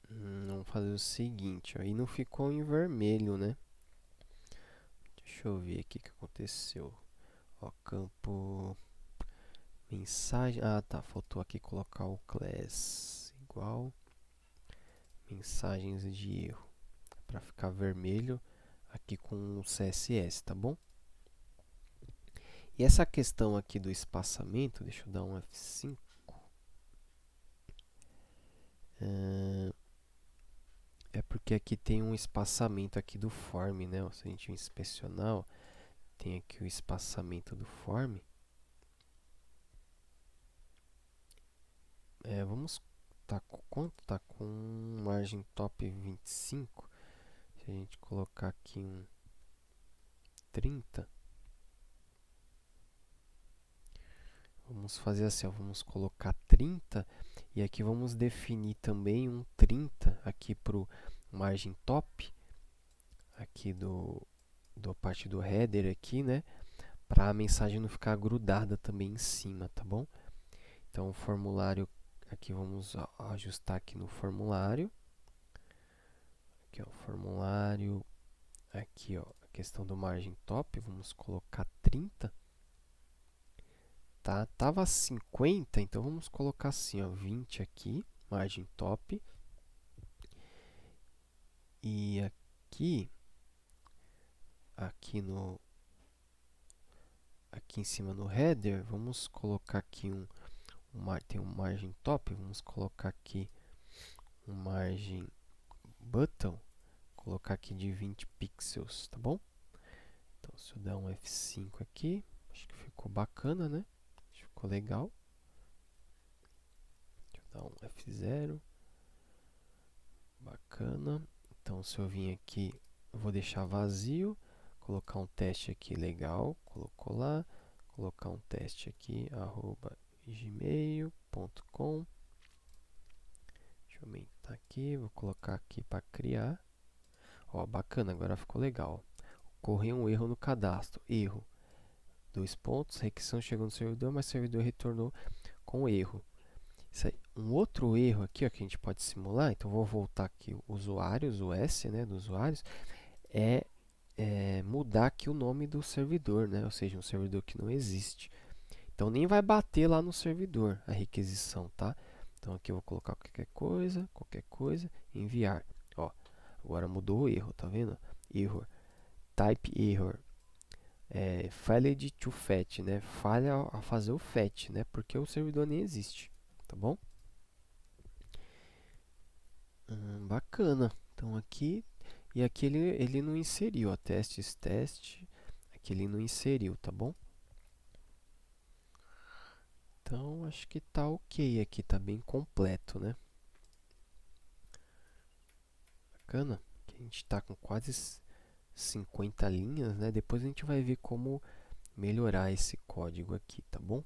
Vamos fazer o seguinte, ó, e não ficou em vermelho, né? Deixa eu ver aqui o que aconteceu. Ó, campo mensagem. Ah, tá. Faltou aqui colocar o class igual mensagens de erro para ficar vermelho aqui com o CSS, tá bom? E essa questão aqui do espaçamento, deixa eu dar um F5. É porque aqui tem um espaçamento aqui do form, né? Se a gente inspecionar, ó, tem aqui o espaçamento do form. Vamos tá com quanto? Tá com margem top 25. Se a gente colocar aqui um 30, vamos fazer assim, ó, vamos colocar 30 e aqui vamos definir também um 30 aqui para o margem top, aqui da parte do header aqui, né? Para a mensagem não ficar grudada também em cima, tá bom? Então o formulário, aqui vamos ajustar aqui no formulário. Aqui ó, formulário, aqui ó, a questão do margem top, vamos colocar 30. Tá? Tava 50, então vamos colocar assim, ó, 20 aqui, margem top. E aqui em cima no header, vamos colocar aqui tem um margem top, vamos colocar aqui um margem button, colocar aqui de 20 pixels, tá bom? Então, se eu der um F5 aqui, acho que ficou bacana, né? Acho que ficou legal. Deixa eu dar um F0. Bacana. Então, se eu vir aqui, eu vou deixar vazio, colocar um teste aqui legal, colocou lá, colocar um teste aqui, @gmail.com. Deixa eu aumentar aqui, vou colocar aqui para criar. Ó, bacana, agora ficou legal. Ocorreu um erro no cadastro. Erro. 2 pontos, requisição chegou no servidor, mas o servidor retornou com erro. Isso aí. Um outro erro aqui, ó, que a gente pode simular, então vou voltar aqui usuários, o S, né, dos usuários, é mudar aqui o nome do servidor, né, ou seja, um servidor que não existe. Então nem vai bater lá no servidor a requisição, tá? Então aqui eu vou colocar qualquer coisa, enviar. Ó, agora mudou o erro, tá vendo? Error, type error. Failed to fetch, né? Falha a fazer o fetch, né? Porque o servidor nem existe, tá bom? Bacana. Então aqui e aqui ele não inseriu, ó, testes teste. Aqui ele não inseriu, tá bom? Então acho que tá ok aqui, tá bem completo, né? Bacana. Aqui a gente tá com quase 50 linhas, né? Depois a gente vai ver como melhorar esse código aqui, tá bom?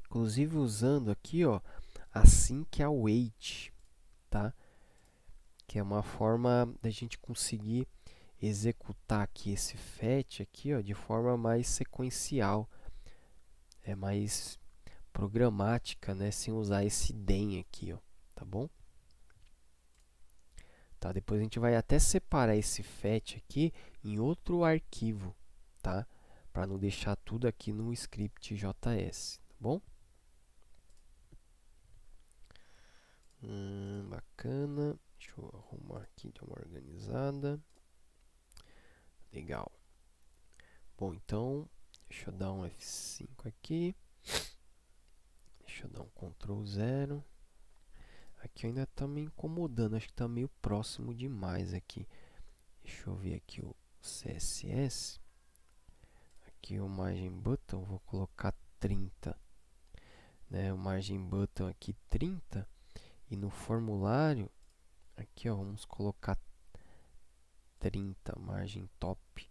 Inclusive usando aqui, ó, assim que await, tá? Que é uma forma da gente conseguir executar aqui esse fetch aqui, ó, de forma mais sequencial, mais programática, né, sem usar esse den aqui, ó, tá bom? Tá, depois a gente vai até separar esse fetch aqui em outro arquivo, tá? Para não deixar tudo aqui no script JS, tá bom? Bacana. Deixa eu arrumar aqui, dar uma organizada. Legal. Bom, então, deixa eu dar um F5 aqui. Deixa eu dar um Ctrl 0. Aqui ainda está me incomodando, acho que está meio próximo demais aqui. Deixa eu ver aqui o CSS. Aqui o margem button, vou colocar 30. Né? O margem button aqui 30. E no formulário, aqui ó, vamos colocar 30, margem top.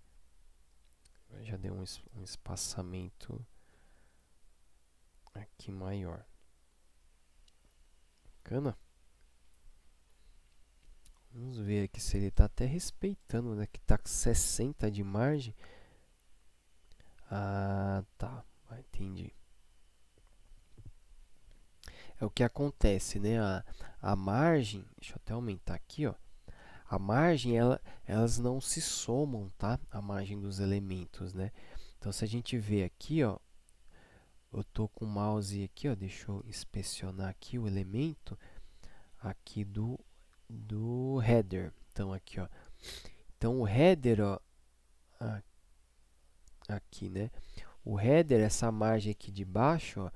Já deu um espaçamento aqui maior. Bacana? Vamos ver aqui se ele está até respeitando, né? Que está com 60 de margem. Ah, tá. Entendi. É o que acontece, né? A margem, deixa eu até aumentar aqui, ó. A margem, elas não se somam, tá? A margem dos elementos, né? Então, se a gente vê aqui, ó, eu estou com o mouse aqui, ó, deixa eu inspecionar aqui o elemento aqui do header. Então, aqui, ó. Então, o header, ó, aqui, né? O header, essa margem aqui de baixo, ó,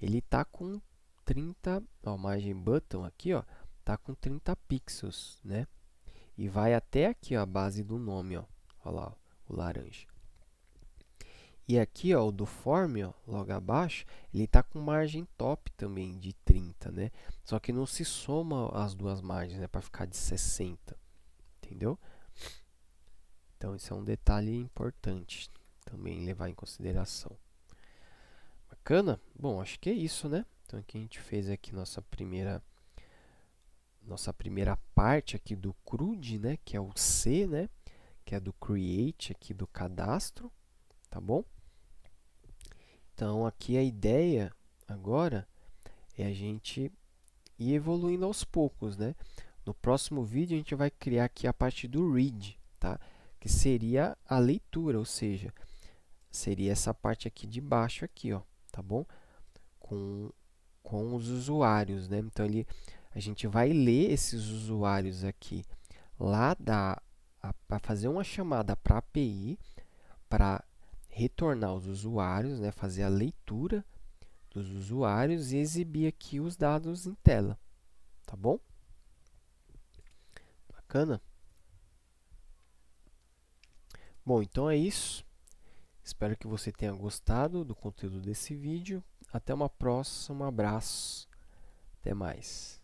ele tá com 30, ó, margem button aqui, ó, tá com 30 pixels, né? E vai até aqui, ó, a base do nome, ó. Olha lá, ó, o laranja. E aqui, ó, o do form, ó, logo abaixo, ele tá com margem top também de 30, né? Só que não se soma as duas margens, né, para ficar de 60, entendeu? Então, isso é um detalhe importante também levar em consideração. Bacana? Bom, acho que é isso, né? Então, aqui a gente fez aqui nossa primeira parte aqui do CRUD, né? Que é o C, né? Que é do Create aqui do cadastro, tá bom? Então, aqui a ideia agora é a gente ir evoluindo aos poucos, né? No próximo vídeo, a gente vai criar aqui a parte do Read, tá? Que seria a leitura, ou seja, seria essa parte aqui de baixo aqui, ó, tá bom? Com os usuários, né? Então, a gente vai ler esses usuários aqui lá para fazer uma chamada para a API, para retornar os usuários, né? Fazer a leitura dos usuários e exibir aqui os dados em tela, tá bom? Bacana? Bom, então é isso. Espero que você tenha gostado do conteúdo desse vídeo. Até uma próxima. Um abraço. Até mais.